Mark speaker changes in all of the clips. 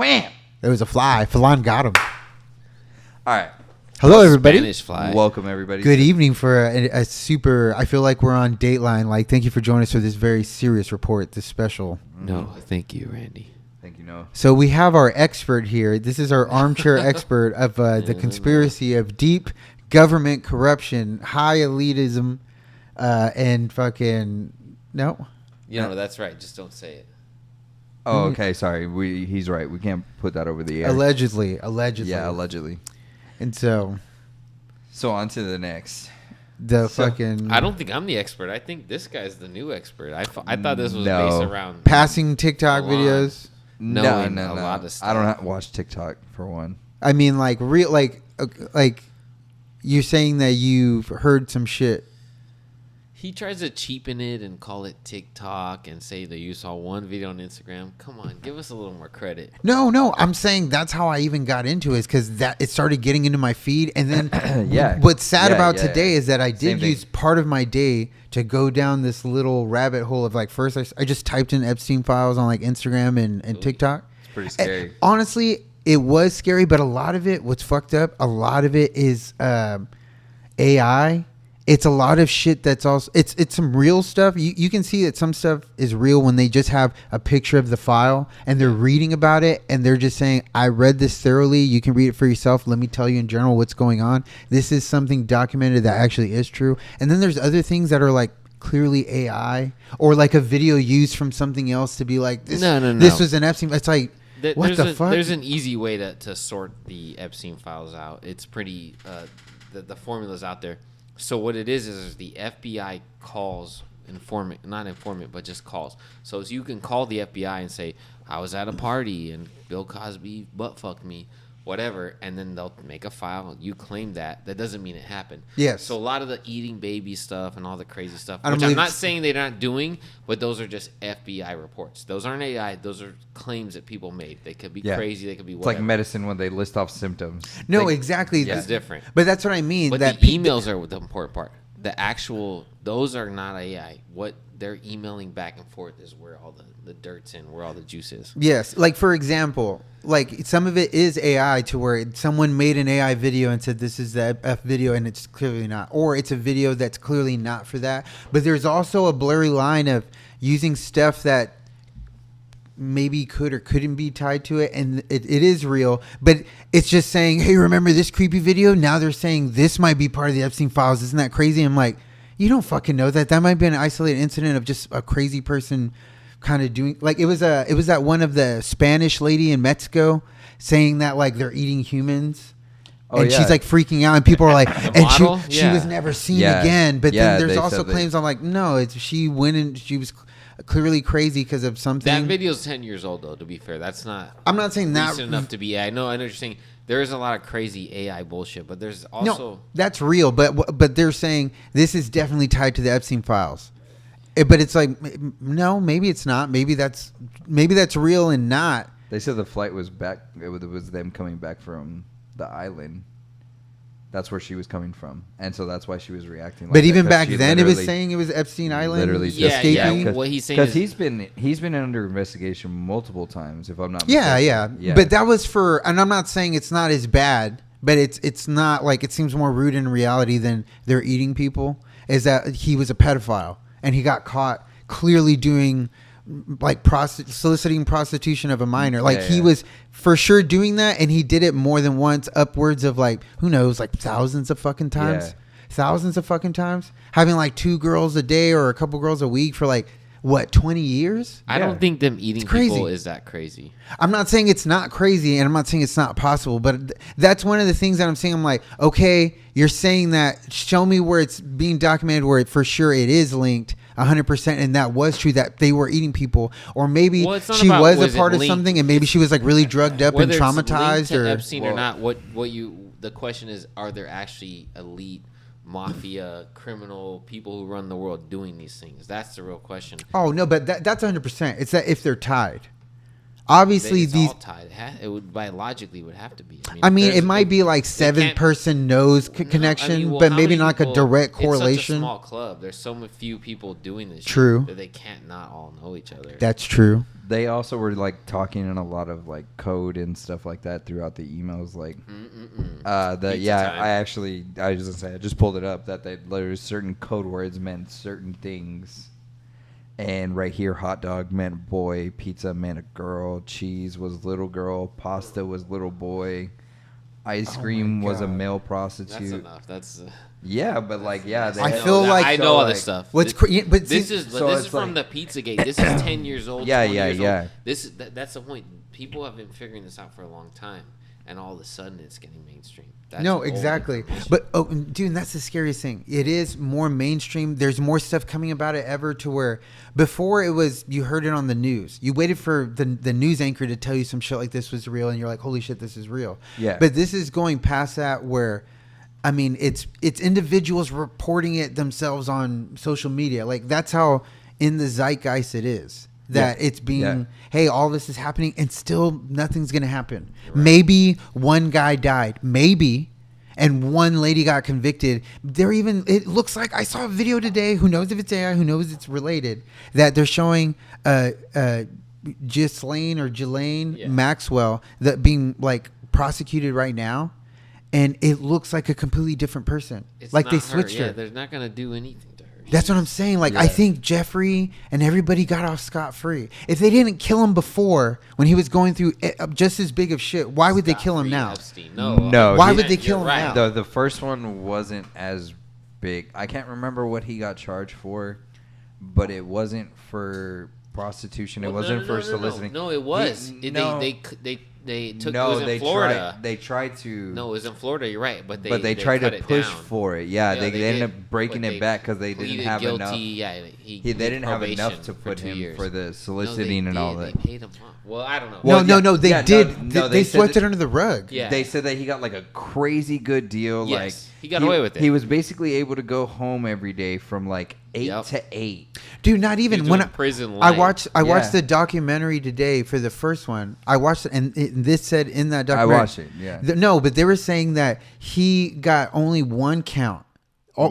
Speaker 1: Wham!
Speaker 2: It was a fly. Falon got him.
Speaker 1: All right.
Speaker 2: Hello, everybody.
Speaker 3: Spanish fly.
Speaker 1: Welcome, everybody.
Speaker 2: Good evening for a super. I feel like we're on Dateline. Like, thank you for joining us for this very serious report. This special.
Speaker 3: No, thank you, Randy.
Speaker 1: Thank you, Noah.
Speaker 2: So we have our expert here. This is our armchair expert of the conspiracy of deep government corruption, high elitism, and fucking no.
Speaker 3: You know, that's right. Just don't say it.
Speaker 1: Oh, okay. Sorry. He's right. We can't put that over the air.
Speaker 2: Allegedly.
Speaker 1: Yeah, allegedly.
Speaker 2: And so
Speaker 1: So on to the next.
Speaker 2: fucking
Speaker 3: I don't think I'm the expert. I think this guy's the new expert. I thought this was
Speaker 1: No.
Speaker 3: based around
Speaker 2: passing TikTok
Speaker 3: Salon.
Speaker 2: videos.
Speaker 3: No.
Speaker 1: No.
Speaker 3: A lot of stuff.
Speaker 1: I don't watch TikTok for one.
Speaker 2: I mean, like real, like you're saying that you've heard some shit.
Speaker 3: He tries to cheapen it and call it TikTok and say that you saw one video on Instagram. Come on, give us a little more credit.
Speaker 2: No, I'm saying that's how I even got into it, because that it started getting into my feed, and then
Speaker 1: Yeah.
Speaker 2: What's sad
Speaker 1: Yeah,
Speaker 2: about
Speaker 1: yeah,
Speaker 2: today
Speaker 1: yeah.
Speaker 2: is that I
Speaker 1: Same
Speaker 2: did
Speaker 1: thing.
Speaker 2: use part of my day to go down this little rabbit hole of like first I just typed in Epstein files on like Instagram and TikTok.
Speaker 1: It's pretty scary.
Speaker 2: And honestly, it was scary, but a lot of it, what's fucked up, a lot of it is AI. It's a lot of shit that's also it's some real stuff. You can see that some stuff is real when they just have a picture of the file and they're reading about it and they're just saying, I read this thoroughly. You can read it for yourself. Let me tell you in general what's going on. This is something documented that actually is true. And then there's other things that are like clearly AI, or like a video used from something else to be like this.
Speaker 3: No.
Speaker 2: This was an Epstein. It's like what the fuck?
Speaker 3: There's an easy way to sort the Epstein files out. It's pretty the formula's out there. So what it is the FBI calls not informant, but just calls. So you can call the FBI and say, I was at a party and Bill Cosby butt fucked me, whatever, and then they'll make a file. You claim that. That doesn't mean it happened.
Speaker 2: Yes.
Speaker 3: So a lot of the eating baby stuff and all the crazy stuff,
Speaker 2: I don't
Speaker 3: which I'm
Speaker 2: believe
Speaker 3: not
Speaker 2: it's-
Speaker 3: saying they're not doing, but those are just FBI reports. Those aren't AI. Those are claims that people made. They could be
Speaker 1: Yeah.
Speaker 3: crazy. They could be
Speaker 1: It's
Speaker 3: whatever.
Speaker 1: like medicine when they list off symptoms.
Speaker 2: No,
Speaker 1: They-
Speaker 2: exactly.
Speaker 3: It's different.
Speaker 2: But that's what I mean.
Speaker 3: But
Speaker 2: that
Speaker 3: the emails are the important part. The actual, those are not AI. What they're emailing back and forth is where all the dirt's in, where all the juice is.
Speaker 2: Yes, like for example, like some of it is AI to where someone made an AI video and said this is the F video and it's clearly not, or it's a video that's clearly not for that. But there's also a blurry line of using stuff that maybe could or couldn't be tied to it, and it is real, but it's just saying, hey, remember this creepy video? Now they're saying this might be part of the Epstein files. Isn't that crazy? I'm like, you don't fucking know that. That might be an isolated incident of just a crazy person kind of doing, like it was that one of the Spanish lady in Mexico saying that like they're eating humans.
Speaker 1: Oh,
Speaker 2: And
Speaker 1: yeah.
Speaker 2: she's like freaking out, and people are like,
Speaker 3: The
Speaker 2: and
Speaker 3: model?
Speaker 2: she
Speaker 3: Yeah.
Speaker 2: was never seen
Speaker 1: Yeah.
Speaker 2: again. But
Speaker 1: Yeah,
Speaker 2: then there's
Speaker 1: they
Speaker 2: also
Speaker 1: said that-
Speaker 2: claims. I'm like, no, she went and she was clearly crazy because of something.
Speaker 3: That video's 10 years old, though, to be fair. That's not
Speaker 2: I'm not saying that
Speaker 3: recent enough to be AI. I know what you're saying. There is a lot of crazy AI bullshit, but there's also...
Speaker 2: No, that's real, but they're saying this is definitely tied to the Epstein files. But it's like, no, maybe it's not. Maybe that's real and not.
Speaker 1: They said the flight was back. It was them coming back from the island. That's where she was coming from, and so that's why she was reacting. Like
Speaker 2: But
Speaker 1: that,
Speaker 2: even
Speaker 1: 'cause
Speaker 2: back
Speaker 1: she
Speaker 2: then, it was
Speaker 1: literally-
Speaker 2: saying it was Epstein Island.
Speaker 1: literally
Speaker 3: Yeah,
Speaker 2: escaping.
Speaker 3: yeah. What he's saying
Speaker 1: because
Speaker 3: is-
Speaker 1: he's been under investigation multiple times, if I'm not
Speaker 2: Yeah,
Speaker 1: mistaken.
Speaker 2: yeah, But that was for, and I'm not saying it's not as bad, but it's not like, it seems more rooted in reality than they're eating people. Is that he was a pedophile and he got caught clearly doing like soliciting prostitution of a minor. Like he was for sure doing that, and he did it more than once, upwards of like, who knows, like thousands of fucking times.
Speaker 1: Yeah.
Speaker 2: Thousands of fucking times, having like 2 girls a day or a couple girls a week for like what, 20 years?
Speaker 3: I don't think them eating
Speaker 2: crazy.
Speaker 3: people is that crazy.
Speaker 2: I'm not saying it's not crazy, and I'm not saying it's not possible, but that's one of the things that I'm saying. I'm like, okay, you're saying that. Show me where it's being documented, where for sure it is linked 100%, and that was true, that they were eating people, or maybe
Speaker 3: Well, it's not
Speaker 2: she
Speaker 3: about
Speaker 2: was
Speaker 3: was
Speaker 2: a
Speaker 3: it
Speaker 2: part of
Speaker 3: linked.
Speaker 2: something, and maybe she was like really drugged up and
Speaker 3: Whether it's linked
Speaker 2: traumatized,
Speaker 3: to
Speaker 2: or
Speaker 3: Epstein or
Speaker 1: Well-
Speaker 3: not, the question is, are there actually elite mafia criminal people who run the world doing these things? That's the real question.
Speaker 2: oh no, but that's 100%. It's that if they're tied. Obviously,
Speaker 3: it's
Speaker 2: these.
Speaker 3: all tied. It would biologically would have to be.
Speaker 2: I mean, it
Speaker 3: there's-
Speaker 2: might be like
Speaker 3: can't-
Speaker 2: 7-person nose
Speaker 3: No, I
Speaker 2: connection,
Speaker 3: mean, well,
Speaker 2: but
Speaker 3: how
Speaker 2: maybe
Speaker 3: many
Speaker 2: not like a
Speaker 3: people-
Speaker 2: direct
Speaker 3: It's such a
Speaker 2: correlation.
Speaker 3: small club. There's so few people doing this.
Speaker 2: True.
Speaker 3: Shit that they can't not all know each other.
Speaker 2: That's true.
Speaker 1: They also were like talking in a lot of like code and stuff like that throughout the emails. Like,
Speaker 3: Pizza
Speaker 1: yeah,
Speaker 3: time.
Speaker 1: I was just gonna say, I just pulled it up that there's certain code words meant certain things. And right here, hot dog meant boy, pizza meant a girl, cheese was little girl, pasta was little boy, ice
Speaker 2: Oh
Speaker 1: cream
Speaker 2: my
Speaker 1: was a
Speaker 2: God.
Speaker 1: male
Speaker 3: That's
Speaker 1: prostitute.
Speaker 3: enough. That's.
Speaker 1: Yeah, but like, yeah, they
Speaker 2: I
Speaker 1: had-
Speaker 2: feel like-
Speaker 3: I
Speaker 1: so,
Speaker 3: know all
Speaker 1: like,
Speaker 3: this stuff.
Speaker 2: What's
Speaker 3: This-
Speaker 2: but
Speaker 3: This
Speaker 2: see-
Speaker 3: is
Speaker 1: so
Speaker 3: this is
Speaker 1: it's
Speaker 3: from
Speaker 1: like-
Speaker 3: the Pizzagate. This is 10 years old.
Speaker 1: Yeah,
Speaker 3: 20
Speaker 1: yeah,
Speaker 3: years
Speaker 1: yeah.
Speaker 3: Old. That's the point. People have been figuring this out for a long time, and all of a sudden it's getting mainstream. That's
Speaker 2: no,
Speaker 3: old
Speaker 2: exactly.
Speaker 3: information.
Speaker 2: But oh, dude, that's the scariest thing. It is more mainstream. There's more stuff coming about it ever to where before it was you heard it on the news. You waited for the news anchor to tell you some shit like this was real, and you're like, holy shit, this is real.
Speaker 1: Yeah.
Speaker 2: But this is going past that where. I mean, it's individuals reporting it themselves on social media. Like that's how in the zeitgeist it is. That
Speaker 1: Yeah.
Speaker 2: it's being,
Speaker 1: Yeah.
Speaker 2: hey, all this is happening, and still nothing's gonna happen. Maybe one guy died, maybe, and one lady got convicted. They're even. It looks like I saw a video today. Who knows if it's AI? Who knows it's related? That they're showing Ghislaine or Ghislaine
Speaker 3: Yeah.
Speaker 2: Maxwell that being like prosecuted right now. And it looks like a completely different person.
Speaker 3: It's
Speaker 2: Like
Speaker 3: not
Speaker 2: they
Speaker 3: her.
Speaker 2: switched
Speaker 3: Yeah,
Speaker 2: her.
Speaker 3: they're not gonna do anything to her.
Speaker 2: That's what I'm saying. Like I
Speaker 1: Yeah.
Speaker 2: think Jeffrey and everybody got off scot free. If they didn't kill him before when he was going through just as big of shit, why would they kill him
Speaker 3: Scot-free
Speaker 2: now?
Speaker 3: Epstein. No.
Speaker 1: No,
Speaker 2: Why
Speaker 1: he-
Speaker 2: would they
Speaker 3: You're
Speaker 2: kill him
Speaker 3: right.
Speaker 2: now?
Speaker 1: The first one wasn't as big. I can't remember what he got charged for, but it wasn't for prostitution. It
Speaker 3: Well,
Speaker 1: wasn't for soliciting.
Speaker 3: No, it was.
Speaker 1: He-
Speaker 3: They took.
Speaker 1: no,
Speaker 3: it was in
Speaker 1: they
Speaker 3: Florida.
Speaker 1: tried. They tried to.
Speaker 3: No, it was in Florida. You're right, but
Speaker 1: they tried
Speaker 3: cut
Speaker 1: to
Speaker 3: it
Speaker 1: push
Speaker 3: down.
Speaker 1: for it. Yeah, they ended
Speaker 3: did,
Speaker 1: up breaking
Speaker 3: but
Speaker 1: it back because they didn't
Speaker 3: pleaded
Speaker 1: have
Speaker 3: guilty.
Speaker 1: enough.
Speaker 3: Yeah,
Speaker 1: They didn't have enough to
Speaker 3: for
Speaker 1: put
Speaker 3: 2
Speaker 1: him
Speaker 3: years.
Speaker 1: for the
Speaker 3: No,
Speaker 1: soliciting and all
Speaker 3: They
Speaker 1: that.
Speaker 3: paid him off. Well, I don't know.
Speaker 1: Well,
Speaker 2: no, they
Speaker 1: yeah,
Speaker 2: did.
Speaker 1: no,
Speaker 2: they
Speaker 1: said
Speaker 2: swept
Speaker 1: that-
Speaker 2: it under the rug.
Speaker 3: Yeah.
Speaker 1: They said that he got like a crazy good deal.
Speaker 3: Yes,
Speaker 1: like
Speaker 3: he got away with it.
Speaker 1: He was basically able to go home every day from like 8
Speaker 3: Yep.
Speaker 1: to 8.
Speaker 2: Dude, not even
Speaker 3: He's
Speaker 2: when
Speaker 3: doing prison
Speaker 2: I
Speaker 3: life.
Speaker 2: watched
Speaker 1: Yeah.
Speaker 2: the documentary today for the first one. I watched it, and this said in that
Speaker 1: I
Speaker 2: documentary.
Speaker 1: watched it. Yeah.
Speaker 2: No, but they were saying that he got only one count.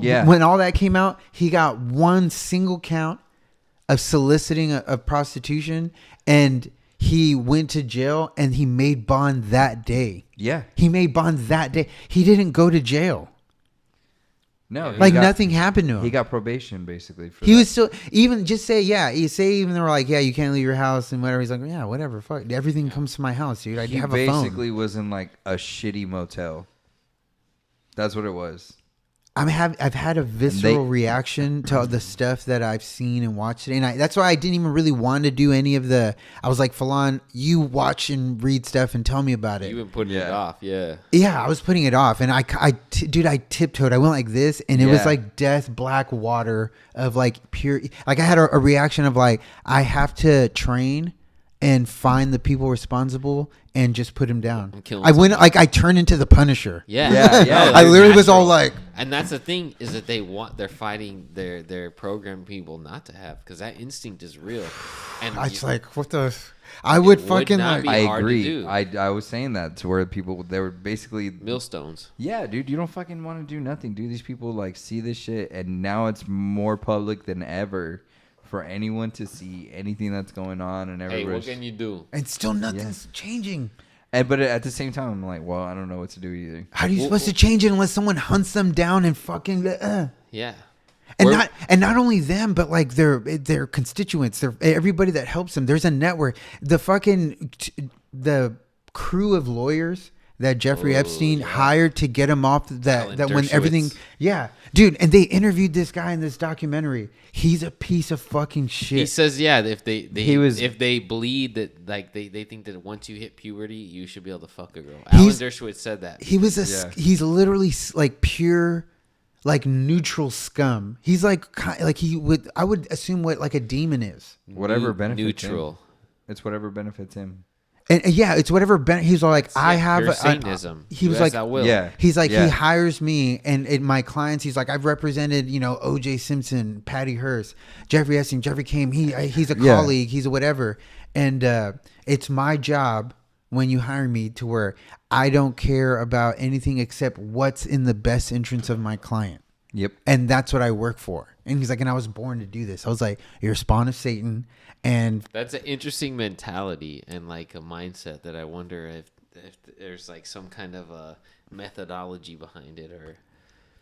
Speaker 1: Yeah.
Speaker 2: When all that came out, he got one single count of soliciting of prostitution, and he went to jail, and he made bond that day.
Speaker 1: Yeah.
Speaker 2: He made bond that day. He didn't go to jail.
Speaker 1: No. he
Speaker 2: Like
Speaker 1: got-
Speaker 2: nothing happened to him.
Speaker 1: He got probation basically. For
Speaker 2: He
Speaker 1: that.
Speaker 2: was still even just say you say even they were like you can't leave your house and whatever. He's like yeah whatever fuck everything comes to my house, dude. I
Speaker 1: He
Speaker 2: have a phone.
Speaker 1: basically was in like a shitty motel. That's what it was.
Speaker 2: I've had a visceral reaction to the stuff that I've seen and watched today, and that's why I didn't even really want to do any of the. I was like, Falon, you watch and read stuff and tell me about it.
Speaker 3: You've been putting it
Speaker 1: Yeah.
Speaker 3: off. Yeah.
Speaker 2: Yeah, I was putting it off, and I tiptoed. I went like this, and it was
Speaker 1: Yeah.
Speaker 2: like death black water of like pure. Like I had a reaction of like I have to train and find the people responsible and just put them down.
Speaker 3: And kill
Speaker 2: I went like I turned into the Punisher.
Speaker 3: Yeah.
Speaker 1: Yeah, yeah.
Speaker 3: No,
Speaker 2: I
Speaker 3: they're
Speaker 2: literally was all
Speaker 3: natural.
Speaker 2: like,
Speaker 3: And that's the thing is that they're fighting their program people not to have because that instinct is real. And
Speaker 2: I was like, what the? I would
Speaker 3: would
Speaker 2: fucking
Speaker 3: not
Speaker 2: like.
Speaker 3: be
Speaker 1: I
Speaker 3: hard to
Speaker 1: agree.
Speaker 3: do.
Speaker 1: I was saying that to where people they were basically
Speaker 3: millstones.
Speaker 1: yeah, dude, you don't fucking want to do nothing, dude. These people like see this shit, and now it's more public than ever for anyone to see anything that's going on, and
Speaker 3: Hey,
Speaker 1: everybody's.
Speaker 3: what can you do?
Speaker 2: And still nothing's changing.
Speaker 1: But at the same time, I'm like, well, I don't know what to do either.
Speaker 2: How are you
Speaker 3: Well,
Speaker 2: supposed to change it unless someone hunts them down and fucking?
Speaker 3: Yeah.
Speaker 2: And
Speaker 3: Or-
Speaker 2: not only them, but like their constituents, everybody that helps them. There's a network. The crew of lawyers that Jeffrey Epstein hired to get him off
Speaker 3: Alan
Speaker 2: that when everything,
Speaker 3: Dershowitz.
Speaker 2: yeah, dude. And they interviewed this guy in this documentary. He's a piece of fucking shit.
Speaker 3: He says, yeah, if they
Speaker 1: He
Speaker 3: if they believe that like they think that once you hit puberty, you should be able to fuck a girl.
Speaker 2: He's-
Speaker 3: Alan Dershowitz said that.
Speaker 2: He was
Speaker 1: Yeah.
Speaker 2: he's literally like pure, like neutral scum. He's like I would assume what like a demon is.
Speaker 1: Whatever benefits him.
Speaker 3: neutral.
Speaker 1: It's whatever benefits him.
Speaker 2: And yeah, it's whatever. He's all like, I
Speaker 3: Yeah,
Speaker 2: have.
Speaker 3: pure
Speaker 2: a-
Speaker 3: Satanism.
Speaker 2: he
Speaker 3: You
Speaker 2: was
Speaker 3: as
Speaker 2: like,
Speaker 3: thou wilt.
Speaker 1: Yeah.
Speaker 2: he's like,
Speaker 1: Yeah.
Speaker 2: he hires me and my clients. He's like, I've represented, O.J. Simpson, Patty Hearst, Jeffrey Epstein, Jeffrey Came. He's a
Speaker 1: Yeah.
Speaker 2: colleague. He's a whatever. And it's my job when you hire me to where I don't care about anything except what's in the best interest of my client.
Speaker 1: Yep.
Speaker 2: And that's what I work for. And he's like, and I was born to do this. I was like, you're a spawn of Satan. And
Speaker 3: That's an interesting mentality and like a mindset that I wonder if there's like some kind of a methodology behind it, or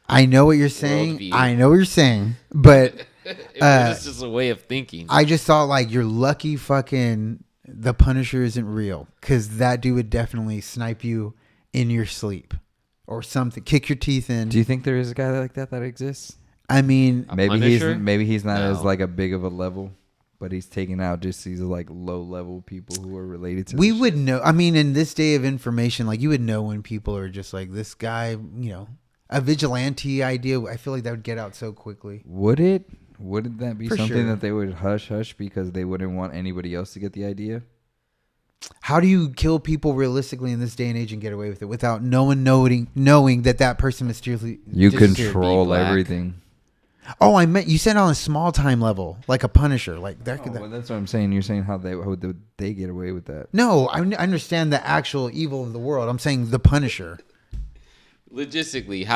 Speaker 2: I know what you're saying.
Speaker 3: Worldview.
Speaker 2: I know what you're saying. But
Speaker 3: it's just a way of thinking.
Speaker 2: I just thought like you're lucky fucking the Punisher isn't real, because that dude would definitely snipe you in your sleep or something, kick your teeth in.
Speaker 1: Do you think there is a guy like that exists?
Speaker 2: I mean,
Speaker 3: A
Speaker 1: Maybe
Speaker 3: Punisher?
Speaker 1: he's not as
Speaker 3: No.
Speaker 1: like a big of a level, but he's taking out just these like low level people who are related to.
Speaker 2: we
Speaker 1: this
Speaker 2: would
Speaker 1: shit.
Speaker 2: know. I mean, in this day of information, like you would know when people are just like this guy, a vigilante idea. I feel like that would get out so quickly.
Speaker 1: Would it? Wouldn't that be
Speaker 2: For
Speaker 1: something
Speaker 2: sure.
Speaker 1: that they would hush because they wouldn't want anybody else to get the idea?
Speaker 2: How do you kill people realistically in this day and age and get away with it without no one knowing that person mysteriously
Speaker 1: You
Speaker 2: disappeared?
Speaker 1: control
Speaker 3: Be black.
Speaker 1: everything.
Speaker 2: Oh, I meant you said on a small time level, like a Punisher, like that.
Speaker 1: Oh, well, that's what I'm saying. You're saying how would they get away with that?
Speaker 2: No, I understand the actual evil of the world. I'm saying the Punisher.
Speaker 3: Logistically,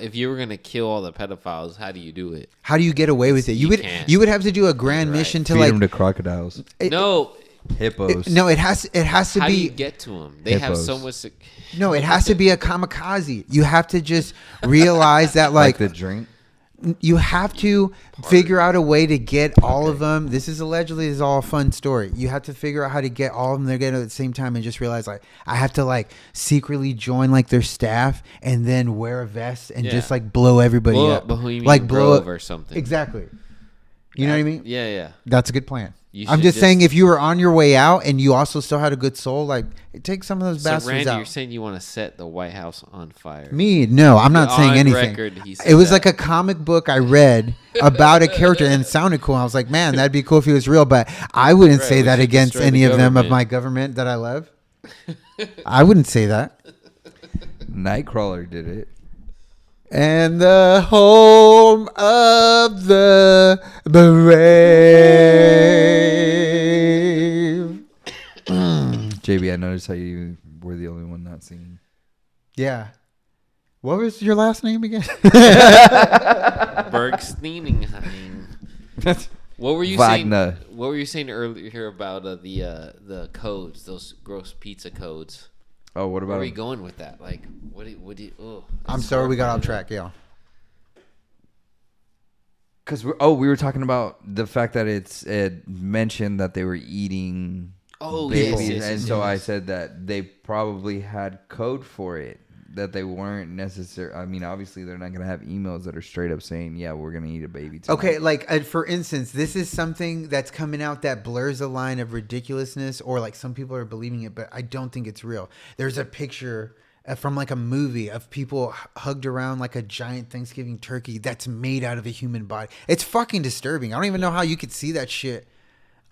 Speaker 3: if you were gonna kill all the pedophiles, how do you do it?
Speaker 2: How do you get away with it?
Speaker 3: You
Speaker 2: You
Speaker 3: can't.
Speaker 2: would have to do a grand
Speaker 3: Right.
Speaker 2: mission to
Speaker 1: Feed
Speaker 2: like
Speaker 1: them to crocodiles,
Speaker 3: No,
Speaker 1: hippos.
Speaker 2: no. It has to
Speaker 3: how do you
Speaker 2: be
Speaker 3: get to them? They have so
Speaker 1: Hippos.
Speaker 3: much.
Speaker 2: no. It has to be a kamikaze. You have to just realize that
Speaker 1: like
Speaker 2: like
Speaker 1: the drink.
Speaker 2: you have to figure out a way to get all of them. This is all a fun story. You have to figure out how to get all of them together at the same time and just realize like I have to like secretly join like their staff and then wear a vest and
Speaker 3: Yeah.
Speaker 2: just like blow everybody
Speaker 3: Blow
Speaker 2: up.
Speaker 3: up Bohemian
Speaker 2: like blow
Speaker 3: Grove
Speaker 2: up
Speaker 3: or something.
Speaker 2: Exactly. You know what I mean?
Speaker 3: Yeah, yeah.
Speaker 2: That's a good plan.
Speaker 3: You
Speaker 2: I'm
Speaker 3: should
Speaker 2: just
Speaker 3: just-
Speaker 2: saying if you were on your way out and you also still had a good soul, like take some of those
Speaker 3: So
Speaker 2: bastards
Speaker 3: Randy,
Speaker 2: out.
Speaker 3: you're saying you want to set the White House on fire?
Speaker 2: Me? No, I'm not
Speaker 3: On
Speaker 2: saying anything.
Speaker 3: record, he said
Speaker 2: It was
Speaker 3: that.
Speaker 2: like a comic book I read about a character and it sounded cool. I was like, man, that'd be cool if he was real, but I wouldn't
Speaker 3: Right,
Speaker 2: say
Speaker 3: we
Speaker 2: that
Speaker 3: should
Speaker 2: against
Speaker 3: destroy
Speaker 2: any
Speaker 3: the
Speaker 2: of them of
Speaker 3: government.
Speaker 2: my government that I love. I wouldn't say that.
Speaker 1: Nightcrawler did it.
Speaker 2: And the home of the brave.
Speaker 1: JB, I noticed how you were the only one not singing.
Speaker 2: Yeah. What was your last name again?
Speaker 3: Berg Steeningheim. What were you
Speaker 1: Wagner.
Speaker 3: saying? What were you saying earlier about the codes, those gross pizza codes?
Speaker 1: Oh, what
Speaker 3: Where
Speaker 1: about
Speaker 3: are we
Speaker 1: him?
Speaker 3: going with that? Like, what do you? Oh,
Speaker 2: I'm
Speaker 3: it's
Speaker 2: sorry we got off
Speaker 3: horrifying.
Speaker 2: track. Yeah.
Speaker 1: Because we were talking about the fact that it mentioned that they were eating
Speaker 3: Oh,
Speaker 1: babies,
Speaker 3: yes,
Speaker 1: and so I
Speaker 3: yes.
Speaker 1: said that they probably had code for it, that they weren't necessary. I mean, obviously they're not gonna have emails that are straight up saying, "Yeah, we're gonna eat a baby." Tonight.
Speaker 2: Okay, like for instance, this is something that's coming out that blurs the line of ridiculousness, or like some people are believing it, but I don't think it's real. There's a picture from like a movie of people hugged around like a giant Thanksgiving turkey that's made out of a human body. It's fucking disturbing. I don't even know how you could see that shit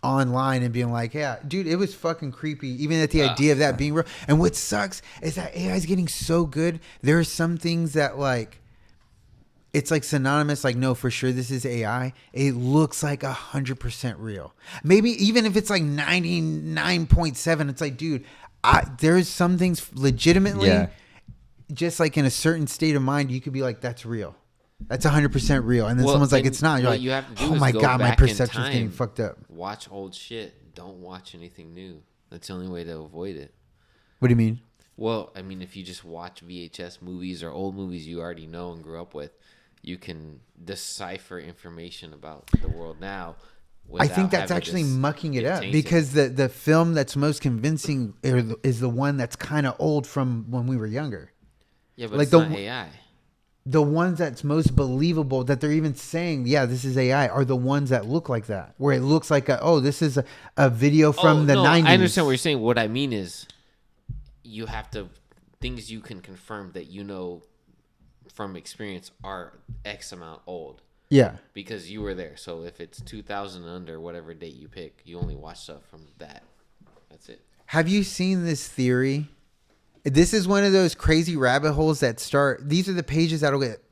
Speaker 2: online and being like, yeah, dude, it was fucking creepy. Even at the idea of that being real. And what sucks is that AI is getting so good. There are some things that like, it's like synonymous, like, no, for sure this is AI. It looks like 100% real. Maybe even if it's like 99.7, it's like, dude, there's some things legitimately,
Speaker 1: Yeah.
Speaker 2: just like in a certain state of mind, you could be like, that's real. That's 100% real. And then
Speaker 3: Well,
Speaker 2: someone's like,
Speaker 3: then
Speaker 2: it's not. You're
Speaker 3: what
Speaker 2: like,
Speaker 3: you have to do
Speaker 2: oh
Speaker 3: is
Speaker 2: my
Speaker 3: go
Speaker 2: God, my
Speaker 3: back in
Speaker 2: perception's getting
Speaker 3: time.
Speaker 2: fucked up.
Speaker 3: Watch old shit. Don't watch anything new. That's the only way to avoid it.
Speaker 2: What do you mean?
Speaker 3: Well, I mean, if you just watch VHS movies or old movies you already know and grew up with, you can decipher information about the world now.
Speaker 2: I think that's
Speaker 3: having
Speaker 2: actually
Speaker 3: this
Speaker 2: mucking it
Speaker 3: get
Speaker 2: up
Speaker 3: tainted.
Speaker 2: because the film that's most convincing is the one that's kind of old from when we were younger.
Speaker 3: Yeah, but
Speaker 2: like
Speaker 3: it's
Speaker 2: the-
Speaker 3: not AI.
Speaker 2: The ones that's most believable that they're even saying, yeah, this is AI, are the ones that look like that, where it looks like, this is a video from the 90s.
Speaker 3: I understand what you're saying. What I mean is, you have to things you can confirm that you know from experience are X amount old
Speaker 2: Yeah.
Speaker 3: because you were there. So if it's 2000 and under, whatever date you pick, you only watch stuff from that. That's it.
Speaker 2: Have you seen this theory? This is one of those crazy rabbit holes that start. These are the pages that'll get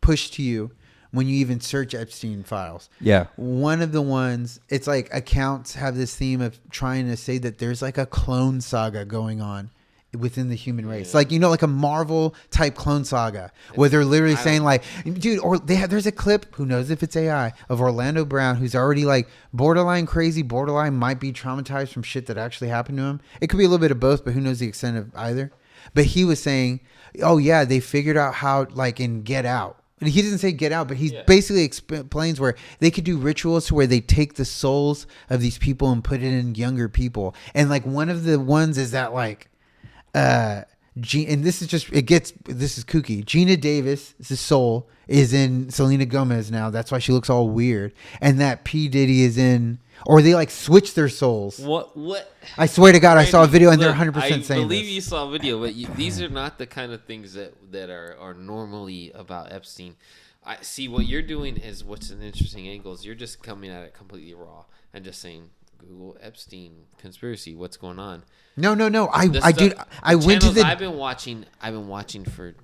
Speaker 2: pushed to you when you even search Epstein files.
Speaker 1: Yeah.
Speaker 2: One of the ones, it's like accounts have this theme of trying to say that there's like a clone saga going on within the human race. Like, you know, like a Marvel type clone saga where they're literally saying like, dude, or there's a clip, who knows if it's AI, of Orlando Brown, who's already like borderline crazy, borderline might be traumatized from shit that actually happened to him. It could be a little bit of both, but who knows the extent of either. But he was saying, oh yeah, they figured out how, like in Get Out. And he doesn't say Get Out, but he basically explains where they could do rituals to where they take the souls of these people and put it in younger people. And like one of the ones is that like, and this is kooky. Gina Davis, the soul, is in Selena Gomez now. That's why she looks all weird. And that P. Diddy is in, or they like switch their souls.
Speaker 3: What?
Speaker 2: I swear to God, I saw a video and
Speaker 3: Look,
Speaker 2: they're 100% saying
Speaker 3: I believe
Speaker 2: this.
Speaker 3: you saw a video, but these are not the kind of things that are normally about Epstein. I see what you're doing is what's an interesting angle is you're just coming at it completely raw and just saying Google Epstein conspiracy. What's going on?
Speaker 2: No. I went to the.
Speaker 3: I've been watching for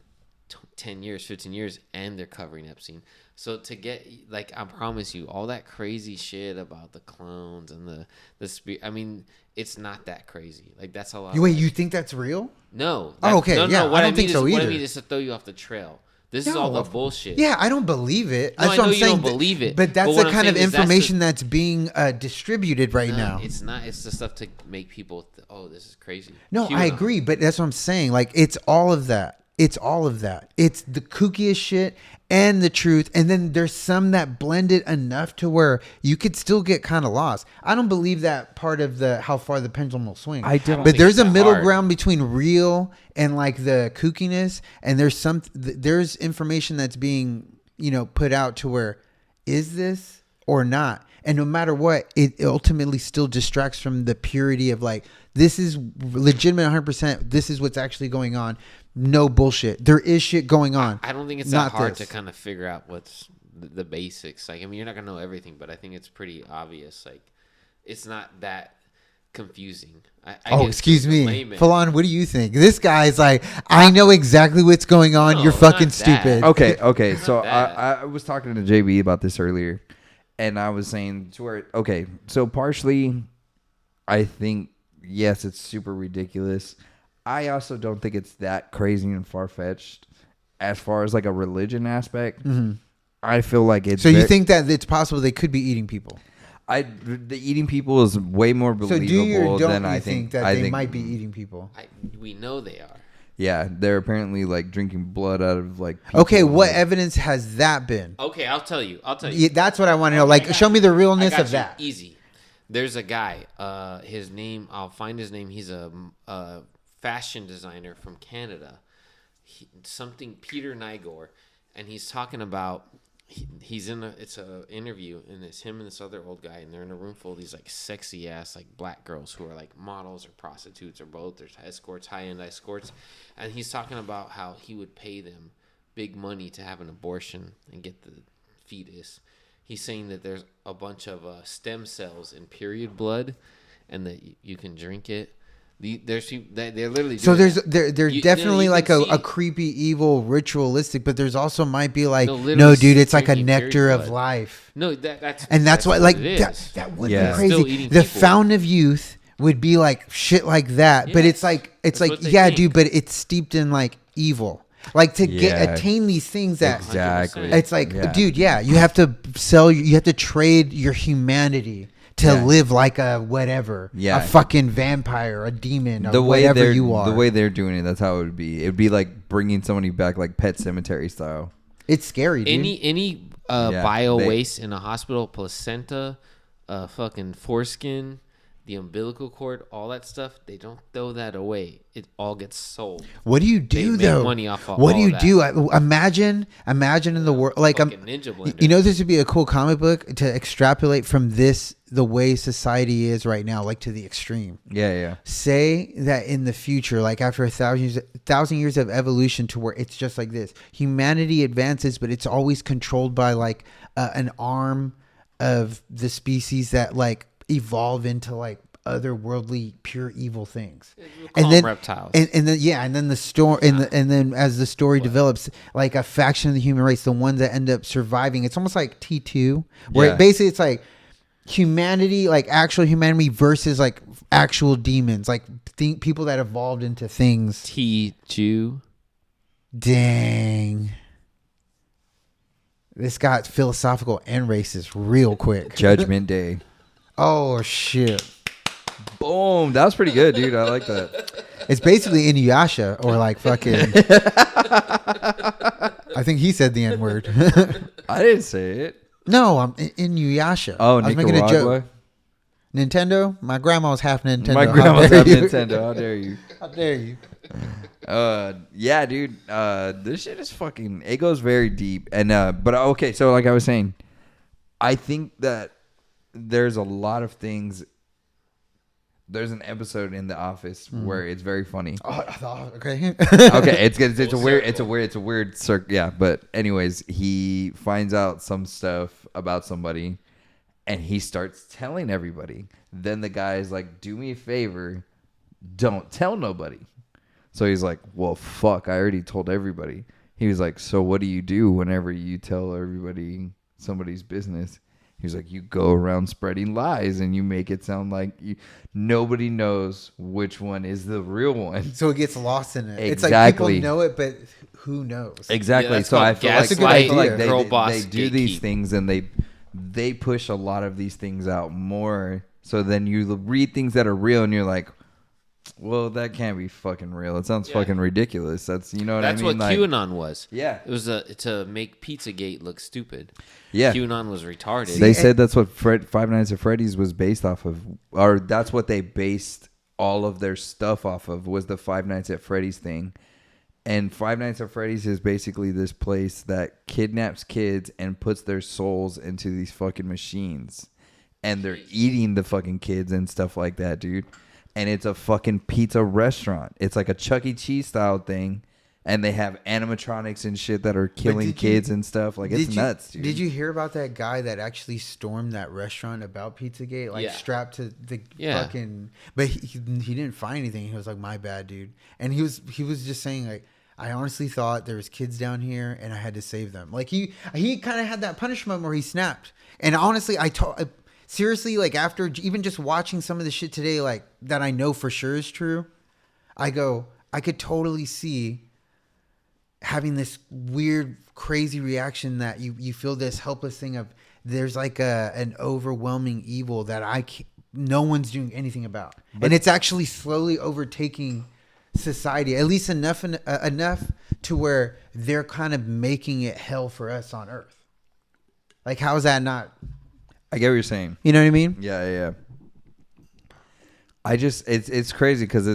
Speaker 3: 10 years, 15 years, and they're covering Epstein. So to get like, I promise you, all that crazy shit about the clones and the spirit. I mean, it's not that crazy. Like that's a lot.
Speaker 2: Wait, you think that's real?
Speaker 3: No.
Speaker 2: Oh, okay. Yeah,
Speaker 3: What
Speaker 2: I don't think so
Speaker 3: What I
Speaker 2: either.
Speaker 3: mean is to throw you off the trail. This is
Speaker 2: No,
Speaker 3: all the bullshit.
Speaker 2: Yeah, I don't believe it.
Speaker 3: No,
Speaker 2: That's
Speaker 3: I
Speaker 2: what
Speaker 3: know
Speaker 2: I'm
Speaker 3: you
Speaker 2: saying.
Speaker 3: don't believe it.
Speaker 2: But that's
Speaker 3: But what
Speaker 2: the
Speaker 3: I'm
Speaker 2: kind of
Speaker 3: saying is that's
Speaker 2: information that's being distributed right
Speaker 3: No,
Speaker 2: now.
Speaker 3: it's not. It's the stuff to make people. Oh, this is crazy.
Speaker 2: No,
Speaker 3: QAnon.
Speaker 2: I agree, but that's what I'm saying. Like, it's all of that. It's all of that. It's the kookiest shit and the truth. And then there's some that blend it enough to where you could still get kind of lost. I don't believe that part of the how far the pendulum will swing.
Speaker 1: I don't
Speaker 2: But
Speaker 3: think
Speaker 2: there's
Speaker 3: it's
Speaker 2: a
Speaker 3: that
Speaker 2: middle
Speaker 3: hard.
Speaker 2: ground between real and like the kookiness. And there's information that's being, put out to where, is this or not? And no matter what, it ultimately still distracts from the purity of like, this is legitimate 100%. This is what's actually going on. No bullshit. There is shit going on.
Speaker 3: I don't think it's
Speaker 2: Not
Speaker 3: that hard
Speaker 2: this.
Speaker 3: to kind of figure out what's the basics. Like, I mean, you're not gonna know everything, but I think it's pretty obvious. Like, it's not that confusing.
Speaker 2: Oh, excuse me.
Speaker 3: Layman.
Speaker 2: Falon, what do you think? This guy's like, I know exactly what's going on.
Speaker 3: No,
Speaker 2: You're fucking
Speaker 3: not that.
Speaker 2: stupid.
Speaker 1: Okay. So
Speaker 3: that.
Speaker 1: I was talking to JB about this earlier, and I was saying to her, okay, so partially, I think, yes, it's super ridiculous. I also don't think it's that crazy and far-fetched as far as like a religion aspect.
Speaker 2: Mhm.
Speaker 1: I feel like it's...
Speaker 2: So you think that it's possible they could be eating people?
Speaker 1: the eating people is way more
Speaker 2: So
Speaker 1: believable
Speaker 2: do you or don't
Speaker 1: than
Speaker 2: you
Speaker 1: I
Speaker 2: think
Speaker 1: think.
Speaker 2: that they might be eating people?
Speaker 3: We know they are.
Speaker 1: Yeah, they're apparently like drinking blood out of like... people.
Speaker 2: Okay, what evidence has that been?
Speaker 3: Okay, I'll tell you.
Speaker 2: Yeah, that's what I want to know.
Speaker 3: Okay,
Speaker 2: Like,
Speaker 3: I got
Speaker 2: show me the
Speaker 3: you.
Speaker 2: realness
Speaker 3: I got
Speaker 2: of
Speaker 3: you.
Speaker 2: that.
Speaker 3: Easy. There's a guy. His name. I'll find his name. He's a fashion designer from Canada. Peter Nygor, and he's talking about. He's in it's a interview, and it's him and this other old guy, and they're in a room full of these like sexy ass like black girls who are like models or prostitutes or both. There's escorts, high end escorts, and he's talking about how he would pay them big money to have an abortion and get the fetus. He's saying that there's a bunch of stem cells in period blood, and that you can drink it. They're literally
Speaker 2: So
Speaker 3: doing
Speaker 2: there's
Speaker 3: that. You
Speaker 2: definitely
Speaker 3: can
Speaker 2: like
Speaker 3: see-
Speaker 2: a creepy, evil, ritualistic, but there's also might be like,
Speaker 3: No,
Speaker 2: no,
Speaker 3: literally
Speaker 2: dude, it's like a
Speaker 3: drinking period
Speaker 2: nectar of
Speaker 3: blood.
Speaker 2: life.
Speaker 3: No, that's
Speaker 2: And that's why,
Speaker 3: what
Speaker 2: like,
Speaker 3: it
Speaker 2: that,
Speaker 3: is.
Speaker 2: that would
Speaker 1: Yeah.
Speaker 2: be
Speaker 3: Still
Speaker 2: crazy.
Speaker 3: eating
Speaker 2: The
Speaker 3: people.
Speaker 2: fountain of youth would be like shit like that, but it's
Speaker 3: Yes.
Speaker 2: like,
Speaker 3: That's what they
Speaker 2: yeah,
Speaker 3: think.
Speaker 2: dude, but it's steeped in like evil. Like to
Speaker 1: Yeah.
Speaker 2: attain these things that
Speaker 1: Exactly.
Speaker 2: it's like,
Speaker 1: Yeah.
Speaker 2: dude, yeah, you have to you have to trade your humanity to
Speaker 1: Yeah.
Speaker 2: live like a whatever,
Speaker 1: Yeah.
Speaker 2: a fucking vampire, a demon, or
Speaker 1: the way
Speaker 2: whatever
Speaker 1: they're
Speaker 2: you are.
Speaker 1: the way they're doing it, that's how it would be. It would be like bringing somebody back like Pet Cemetery style.
Speaker 2: It's scary, dude.
Speaker 3: Any
Speaker 1: Yeah,
Speaker 3: bio
Speaker 1: they-
Speaker 3: waste in a hospital, placenta, fucking foreskin, the umbilical cord, all that stuff, they don't throw that away. It all gets sold.
Speaker 2: What do you do
Speaker 3: They make
Speaker 2: though?
Speaker 3: money off of
Speaker 2: What do
Speaker 3: all
Speaker 2: you
Speaker 3: that.
Speaker 2: do? Imagine in the world, like
Speaker 3: Fucking Ninja Blender.
Speaker 2: you know, this would be a cool comic book to extrapolate from this the way society is right now, like to the extreme.
Speaker 1: Yeah.
Speaker 2: Say that in the future, like after 1,000 years of evolution, to where it's just like this, humanity advances, but it's always controlled by like an arm of the species that like evolve into like otherworldly, pure evil things.
Speaker 3: Call them reptiles.
Speaker 2: And then the story, and then as the story develops, like a faction of the human race, the ones that end up surviving, it's almost like T2, where basically it's like humanity, like actual humanity versus like actual demons, like people that evolved into things.
Speaker 3: T2.
Speaker 2: Dang. This got philosophical and racist real quick.
Speaker 1: Judgment Day.
Speaker 2: Oh shit!
Speaker 1: Boom. That was pretty good, dude. I like that.
Speaker 2: It's basically Inuyasha or like fucking. I think he said the N word.
Speaker 1: I didn't say it.
Speaker 2: No, I'm Inuyasha.
Speaker 1: Oh,
Speaker 2: I was making a joke. Nintendo. My grandma was half Nintendo.
Speaker 1: My grandma's half Nintendo. How dare you?
Speaker 2: How dare you?
Speaker 1: Yeah, dude. This shit is fucking. It goes very deep, and but okay. So, like I was saying, I think that there's a lot of things. There's an episode in The Office where it's very funny.
Speaker 2: Oh, okay.
Speaker 1: Okay, it's a weird circle. Yeah, but anyways, he finds out some stuff about somebody, and he starts telling everybody. Then the guy is like, "Do me a favor, don't tell nobody." So he's like, "Well, fuck, I already told everybody." He was like, "So what do you do whenever you tell everybody somebody's business?" He was like, "You go around spreading lies and you make it sound like nobody knows which one is the real one."
Speaker 2: So it gets lost in it.
Speaker 1: Exactly.
Speaker 2: It's like people know it, but who knows?
Speaker 1: Exactly.
Speaker 3: Yeah,
Speaker 1: so I feel like
Speaker 3: girl boss
Speaker 1: they do these
Speaker 3: gatekeep.
Speaker 1: things and they push a lot of these things out more. So then you read things that are real and you're like, well, that can't be fucking real. It sounds fucking ridiculous. That's, you know what I mean?
Speaker 3: That's what QAnon was.
Speaker 1: Yeah.
Speaker 3: It was to make Pizzagate look stupid.
Speaker 1: Yeah.
Speaker 3: QAnon was retarded.
Speaker 1: They said that's what Five Nights at Freddy's was based off of, or that's what they based all of their stuff off of, was the Five Nights at Freddy's thing. And Five Nights at Freddy's is basically this place that kidnaps kids and puts their souls into these fucking machines. And they're eating the fucking kids and stuff like that, dude. And it's a fucking pizza restaurant. It's like a Chuck E. Cheese style thing. And they have animatronics and shit that are killing kids and stuff. Like, it's nuts, dude.
Speaker 2: Did you hear about that guy that actually stormed that restaurant about Pizzagate? Like, strapped to the fucking... But he didn't find anything. He was like, my bad, dude. And he was just saying, like, I honestly thought there was kids down here and I had to save them. Like, he kind of had that punishment where he snapped. And honestly, seriously, like, after even just watching some of the shit today, like, that I know for sure is true, I could totally see having this weird, crazy reaction that you feel this helpless thing of there's like an overwhelming evil that no one's doing anything about. And it's actually slowly overtaking society, at least enough to where they're kind of making it hell for us on Earth. Like, how is that not...
Speaker 1: I get what you're saying.
Speaker 2: You know what I mean?
Speaker 1: Yeah. I just it's crazy because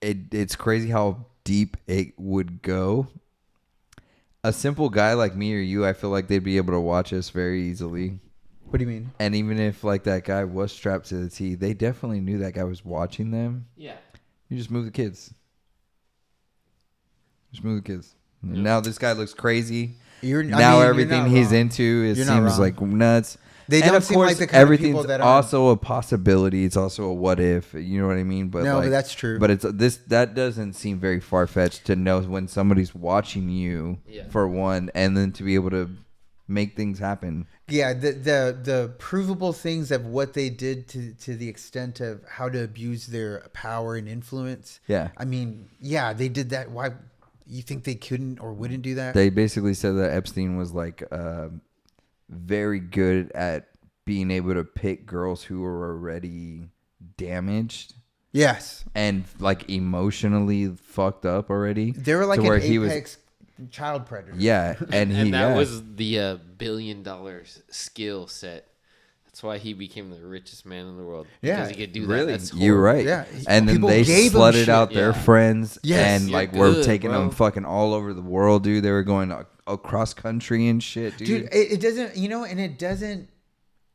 Speaker 1: it's crazy how deep it would go. A simple guy like me or you, I feel like they'd be able to watch us very easily.
Speaker 2: What do you mean?
Speaker 1: And even if like that guy was strapped to the T, they definitely knew that guy was watching them.
Speaker 3: Yeah.
Speaker 1: You just move the kids. Now this guy looks crazy. Everything he's into seems like nuts.
Speaker 2: They
Speaker 1: and
Speaker 2: don't
Speaker 1: of
Speaker 2: seem
Speaker 1: course,
Speaker 2: like the kind of
Speaker 1: everything's
Speaker 2: people that are
Speaker 1: also a possibility. It's also a what if. You know what I mean? But
Speaker 2: no, but that's true.
Speaker 1: But that doesn't seem very far fetched to know when somebody's watching you for one, and then to be able to make things happen.
Speaker 2: Yeah, the provable things of what they did to the extent of how to abuse their power and influence.
Speaker 1: Yeah,
Speaker 2: I mean, yeah, they did that. Why you think they couldn't or wouldn't do that?
Speaker 1: They basically said that Epstein was like very good at being able to pick girls who were already damaged.
Speaker 2: Yes,
Speaker 1: and like emotionally fucked up already.
Speaker 2: They were like an apex child predator.
Speaker 1: Yeah, and
Speaker 3: that was the $1 billion skill set. That's why he became the richest man in the world.
Speaker 2: Yeah,
Speaker 3: because he could do
Speaker 1: really?
Speaker 3: that. That's
Speaker 1: You're right.
Speaker 2: Yeah,
Speaker 1: and then they slutted out their friends, and like we're taking them fucking all over the world, dude. They were going across country and shit, dude.
Speaker 2: Dude, it doesn't, and it doesn't.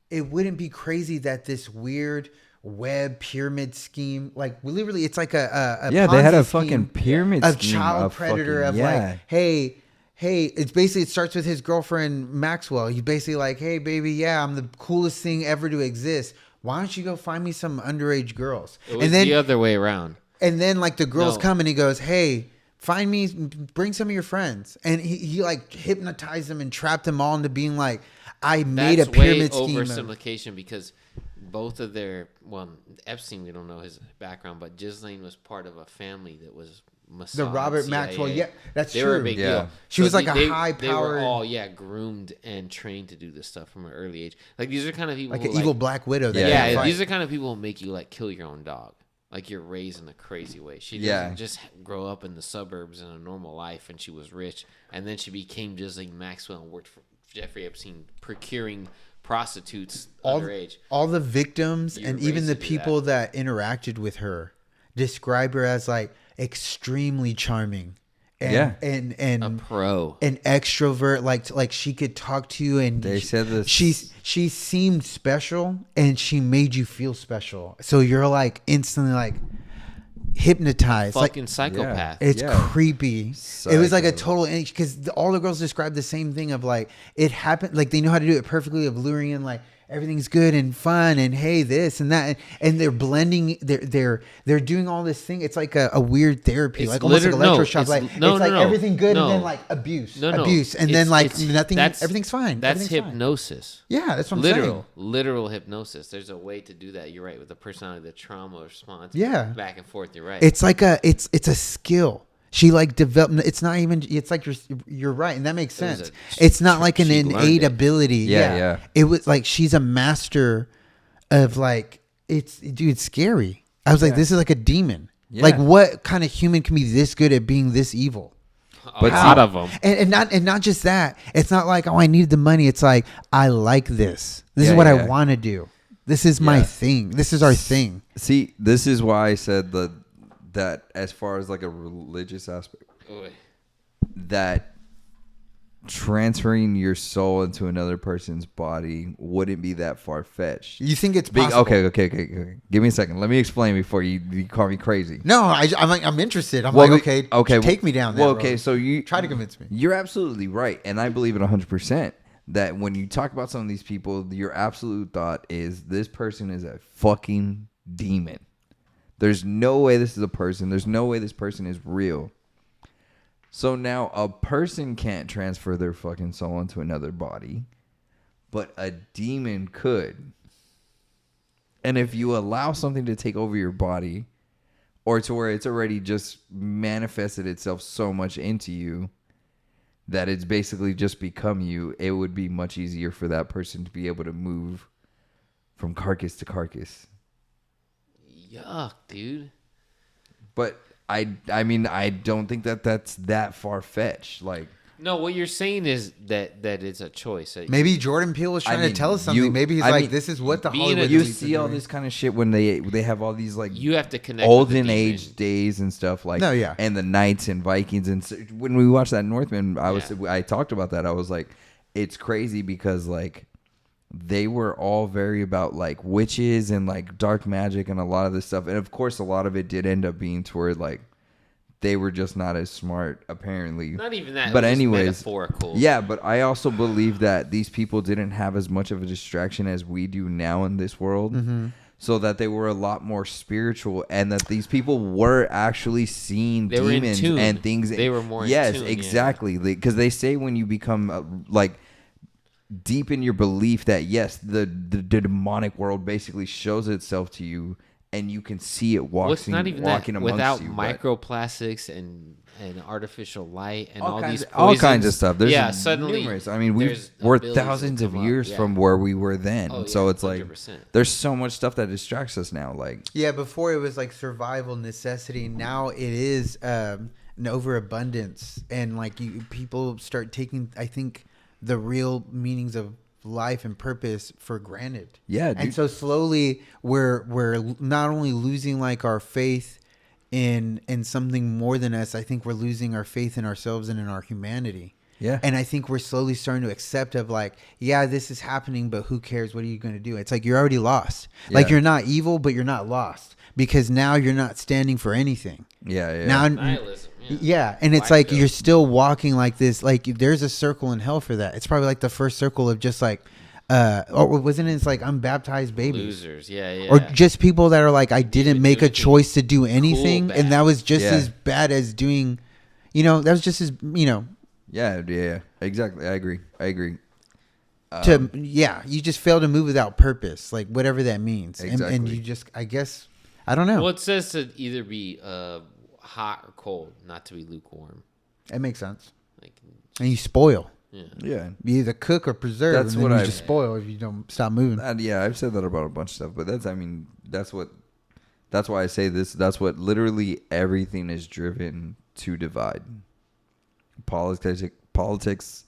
Speaker 2: It wouldn't be crazy that this weird web pyramid scheme, like literally, it's like a
Speaker 1: they
Speaker 2: Ponzi
Speaker 1: had a
Speaker 2: scheme
Speaker 1: fucking pyramid
Speaker 2: of
Speaker 1: scheme
Speaker 2: child predator of like, hey, it's basically, it starts with his girlfriend Maxwell. He's basically like, hey baby, yeah, I'm the coolest thing ever to exist. Why don't you go find me some underage girls?
Speaker 3: It was the other way around.
Speaker 2: And then like the girls
Speaker 3: No.
Speaker 2: come and he goes, hey, bring some of your friends. And he like hypnotized them and trapped them all into being like, I made a pyramid scheme.
Speaker 3: Oversimplification because both of Epstein, we don't know his background, but Ghislaine was part of a family that was Mossad,
Speaker 2: The Robert
Speaker 3: CIA.
Speaker 2: Maxwell, yeah, that's
Speaker 3: They
Speaker 2: true.
Speaker 3: were a big
Speaker 1: Yeah.
Speaker 3: deal.
Speaker 2: She was like a
Speaker 3: They
Speaker 2: high-powered-
Speaker 3: were all groomed and trained to do this stuff from an early age. Like these are kind of people
Speaker 2: Like
Speaker 3: who,
Speaker 2: an evil Black Widow. That
Speaker 1: Yeah,
Speaker 2: can't
Speaker 3: yeah,
Speaker 2: fight.
Speaker 3: these are kind of people who make you like kill your own dog. Like you're raised in a crazy way. She didn't just grow up in the suburbs in a normal life, and she was rich, and then she became Ghislaine Maxwell and worked for Jeffrey Epstein, procuring prostitutes underage.
Speaker 2: All the victims
Speaker 3: You
Speaker 2: and
Speaker 3: were
Speaker 2: even
Speaker 3: raised
Speaker 2: the
Speaker 3: to do
Speaker 2: people that interacted with her describe her as like extremely charming. And,
Speaker 1: Yeah.
Speaker 2: and
Speaker 3: A pro.
Speaker 2: an extrovert, like she could talk to you, and
Speaker 1: They said this-
Speaker 2: she seemed special, and she made you feel special. So you're like instantly like hypnotized.
Speaker 3: Fucking
Speaker 2: Like
Speaker 3: psychopath.
Speaker 2: it's
Speaker 1: Yeah.
Speaker 2: creepy. It was like a
Speaker 1: Psycho.
Speaker 2: total, because all the girls described the same thing of like it happened. Like they know how to do it perfectly, of luring in like everything's good and fun and hey this and that, and they're blending. They're doing all this thing. It's like a weird therapy,
Speaker 3: It's
Speaker 2: like almost like
Speaker 3: liter- no,
Speaker 2: electroshock.
Speaker 3: it's-
Speaker 2: Like
Speaker 3: no,
Speaker 2: it's
Speaker 3: no,
Speaker 2: like
Speaker 3: no.
Speaker 2: everything good
Speaker 3: No.
Speaker 2: and then like abuse,
Speaker 3: No, no.
Speaker 2: abuse, and then like
Speaker 3: It's-
Speaker 2: nothing.
Speaker 3: that's-
Speaker 2: Everything's fine.
Speaker 3: That's
Speaker 2: Everything's fine.
Speaker 3: hypnosis.
Speaker 2: Yeah, that's what I'm saying.
Speaker 3: Literal hypnosis. There's a way to do that. You're right with the personality, the trauma response.
Speaker 2: Yeah.
Speaker 3: back and forth. You're right.
Speaker 2: It's like it's a skill. She like developed. It's not even. It's like you're right, and that makes
Speaker 3: It was
Speaker 2: sense.
Speaker 3: a-
Speaker 2: It's not like an
Speaker 3: she learned
Speaker 2: innate
Speaker 3: it.
Speaker 2: ability.
Speaker 1: Yeah, yeah.
Speaker 2: It was like she's a master of like it's dude. It's scary. I was like, this is like a demon.
Speaker 1: Yeah.
Speaker 2: Like what kind of human can be this good at being this evil?
Speaker 3: a lot of them.
Speaker 2: And not just that. It's not like, oh, I need the money. It's like, I like this. This is
Speaker 1: Yeah,
Speaker 2: what I
Speaker 1: yeah.
Speaker 2: want to do. This is my
Speaker 1: Yeah.
Speaker 2: thing. This is our thing.
Speaker 1: See, this is why I said that as far as like a religious aspect, that transferring your soul into another person's body wouldn't be that far fetched.
Speaker 2: You think it's
Speaker 1: Big,
Speaker 2: possible?
Speaker 1: okay. Give me a second. Let me explain before you call me crazy.
Speaker 2: No, I'm interested. I'm
Speaker 1: Well,
Speaker 2: like, okay, take me down there.
Speaker 1: Well, okay, so you
Speaker 2: try to convince me.
Speaker 1: You're absolutely right, and I believe it 100%. That when you talk about some of these people, your absolute thought is this person is a fucking demon. There's no way this is a person. There's no way this person is real. So now a person can't transfer their fucking soul into another body, but a demon could. And if you allow something to take over your body, or to where it's already just manifested itself so much into you that it's basically just become you, it would be much easier for that person to be able to move from carcass to carcass.
Speaker 3: Yuck, dude.
Speaker 1: But I mean, I don't think that's that far fetched. Like,
Speaker 3: No, what you're saying is that it's a choice. That
Speaker 2: Maybe Jordan Peele was
Speaker 1: I
Speaker 2: trying
Speaker 1: mean,
Speaker 2: to tell us something. Maybe he's
Speaker 1: I
Speaker 2: like,
Speaker 1: mean,
Speaker 2: this is what the
Speaker 3: being
Speaker 2: Hollywood
Speaker 3: a-
Speaker 1: you
Speaker 2: elites are
Speaker 1: see all
Speaker 2: doing.
Speaker 1: this kind of shit when they have all these like
Speaker 3: you have to connect with the
Speaker 1: olden
Speaker 3: demon.
Speaker 1: age days and stuff like
Speaker 2: No, yeah.
Speaker 1: and the knights and Vikings and so, when we watched that Northman, I talked about that. I was like, it's crazy because like they were all very about like witches and like dark magic and a lot of this stuff, and of course a lot of it did end up being toward like they were just not as smart apparently.
Speaker 3: Not even that.
Speaker 1: But
Speaker 3: it was just
Speaker 1: anyways,
Speaker 3: metaphorical.
Speaker 1: yeah, but I also believe that these people didn't have as much of a distraction as we do now in this world.
Speaker 2: Mm-hmm.
Speaker 1: So that they were a lot more spiritual, and that these people were actually seeing
Speaker 3: They were in
Speaker 1: demons
Speaker 3: tune.
Speaker 1: and things.
Speaker 3: They were more in
Speaker 1: yes,
Speaker 3: tune, yeah.
Speaker 1: exactly. Because they say when you become like deep in your belief that yes, the demonic world basically shows itself to you, and you can see it
Speaker 3: Well, it's
Speaker 1: walking,
Speaker 3: not even
Speaker 1: walking
Speaker 3: that.
Speaker 1: amongst
Speaker 3: Without
Speaker 1: you. but-
Speaker 3: microplastics and artificial light and all these
Speaker 1: all kinds
Speaker 3: poisons,
Speaker 1: of stuff. There's
Speaker 3: suddenly
Speaker 1: numerous. I mean,
Speaker 3: there's
Speaker 1: we're
Speaker 3: abilities that
Speaker 1: thousands of
Speaker 3: come up,
Speaker 1: years
Speaker 3: yeah.
Speaker 1: from where we were then.
Speaker 3: Oh,
Speaker 1: So
Speaker 3: yeah,
Speaker 1: it's like
Speaker 3: 100%.
Speaker 1: there's so much stuff that distracts us now. Like,
Speaker 2: Yeah, before it was like survival necessity. Now it is an overabundance, and like people start taking, I think, the real meanings of life and purpose for granted.
Speaker 1: Yeah,
Speaker 2: and
Speaker 1: dude.
Speaker 2: so slowly we're not only losing like our faith in something more than us. I think we're losing our faith in ourselves and in our humanity.
Speaker 1: Yeah.
Speaker 2: And I think we're slowly starting to accept of like, yeah, this is happening, but who cares? What are you going to do? It's like you're already lost. Like
Speaker 1: Yeah.
Speaker 2: you're not evil, but you're not lost because now you're not standing for anything.
Speaker 1: yeah.
Speaker 2: Now,
Speaker 3: Nihilism.
Speaker 2: yeah, and it's
Speaker 3: Black
Speaker 2: like
Speaker 3: pill.
Speaker 2: you're still walking like this. Like there's a circle in hell for that. It's probably like the first circle of just like or wasn't it? It's like unbaptized babies.
Speaker 3: Losers. Yeah, yeah.
Speaker 2: Or just people that are like, I didn't
Speaker 3: Didn't
Speaker 2: make
Speaker 3: do
Speaker 2: a
Speaker 3: anything
Speaker 2: choice to do anything,
Speaker 3: bad.
Speaker 2: and that was just
Speaker 1: Yeah.
Speaker 2: as bad as doing, that was just as
Speaker 1: Yeah, exactly. I agree.
Speaker 2: you just fail to move without purpose, like whatever that means, and
Speaker 1: Exactly.
Speaker 2: you just, I guess, I don't know.
Speaker 3: Well, it says to either be hot or cold, not to be lukewarm.
Speaker 2: It makes sense,
Speaker 3: Like,
Speaker 2: and you spoil.
Speaker 3: yeah.
Speaker 1: Yeah.
Speaker 2: You either cook or preserve,
Speaker 1: That's
Speaker 2: and then
Speaker 1: what
Speaker 2: you
Speaker 1: I-
Speaker 2: just spoil if you don't stop moving.
Speaker 1: Yeah, I've said that about a bunch of stuff, but that's why I say this. That's what literally everything is driven to divide. Politics is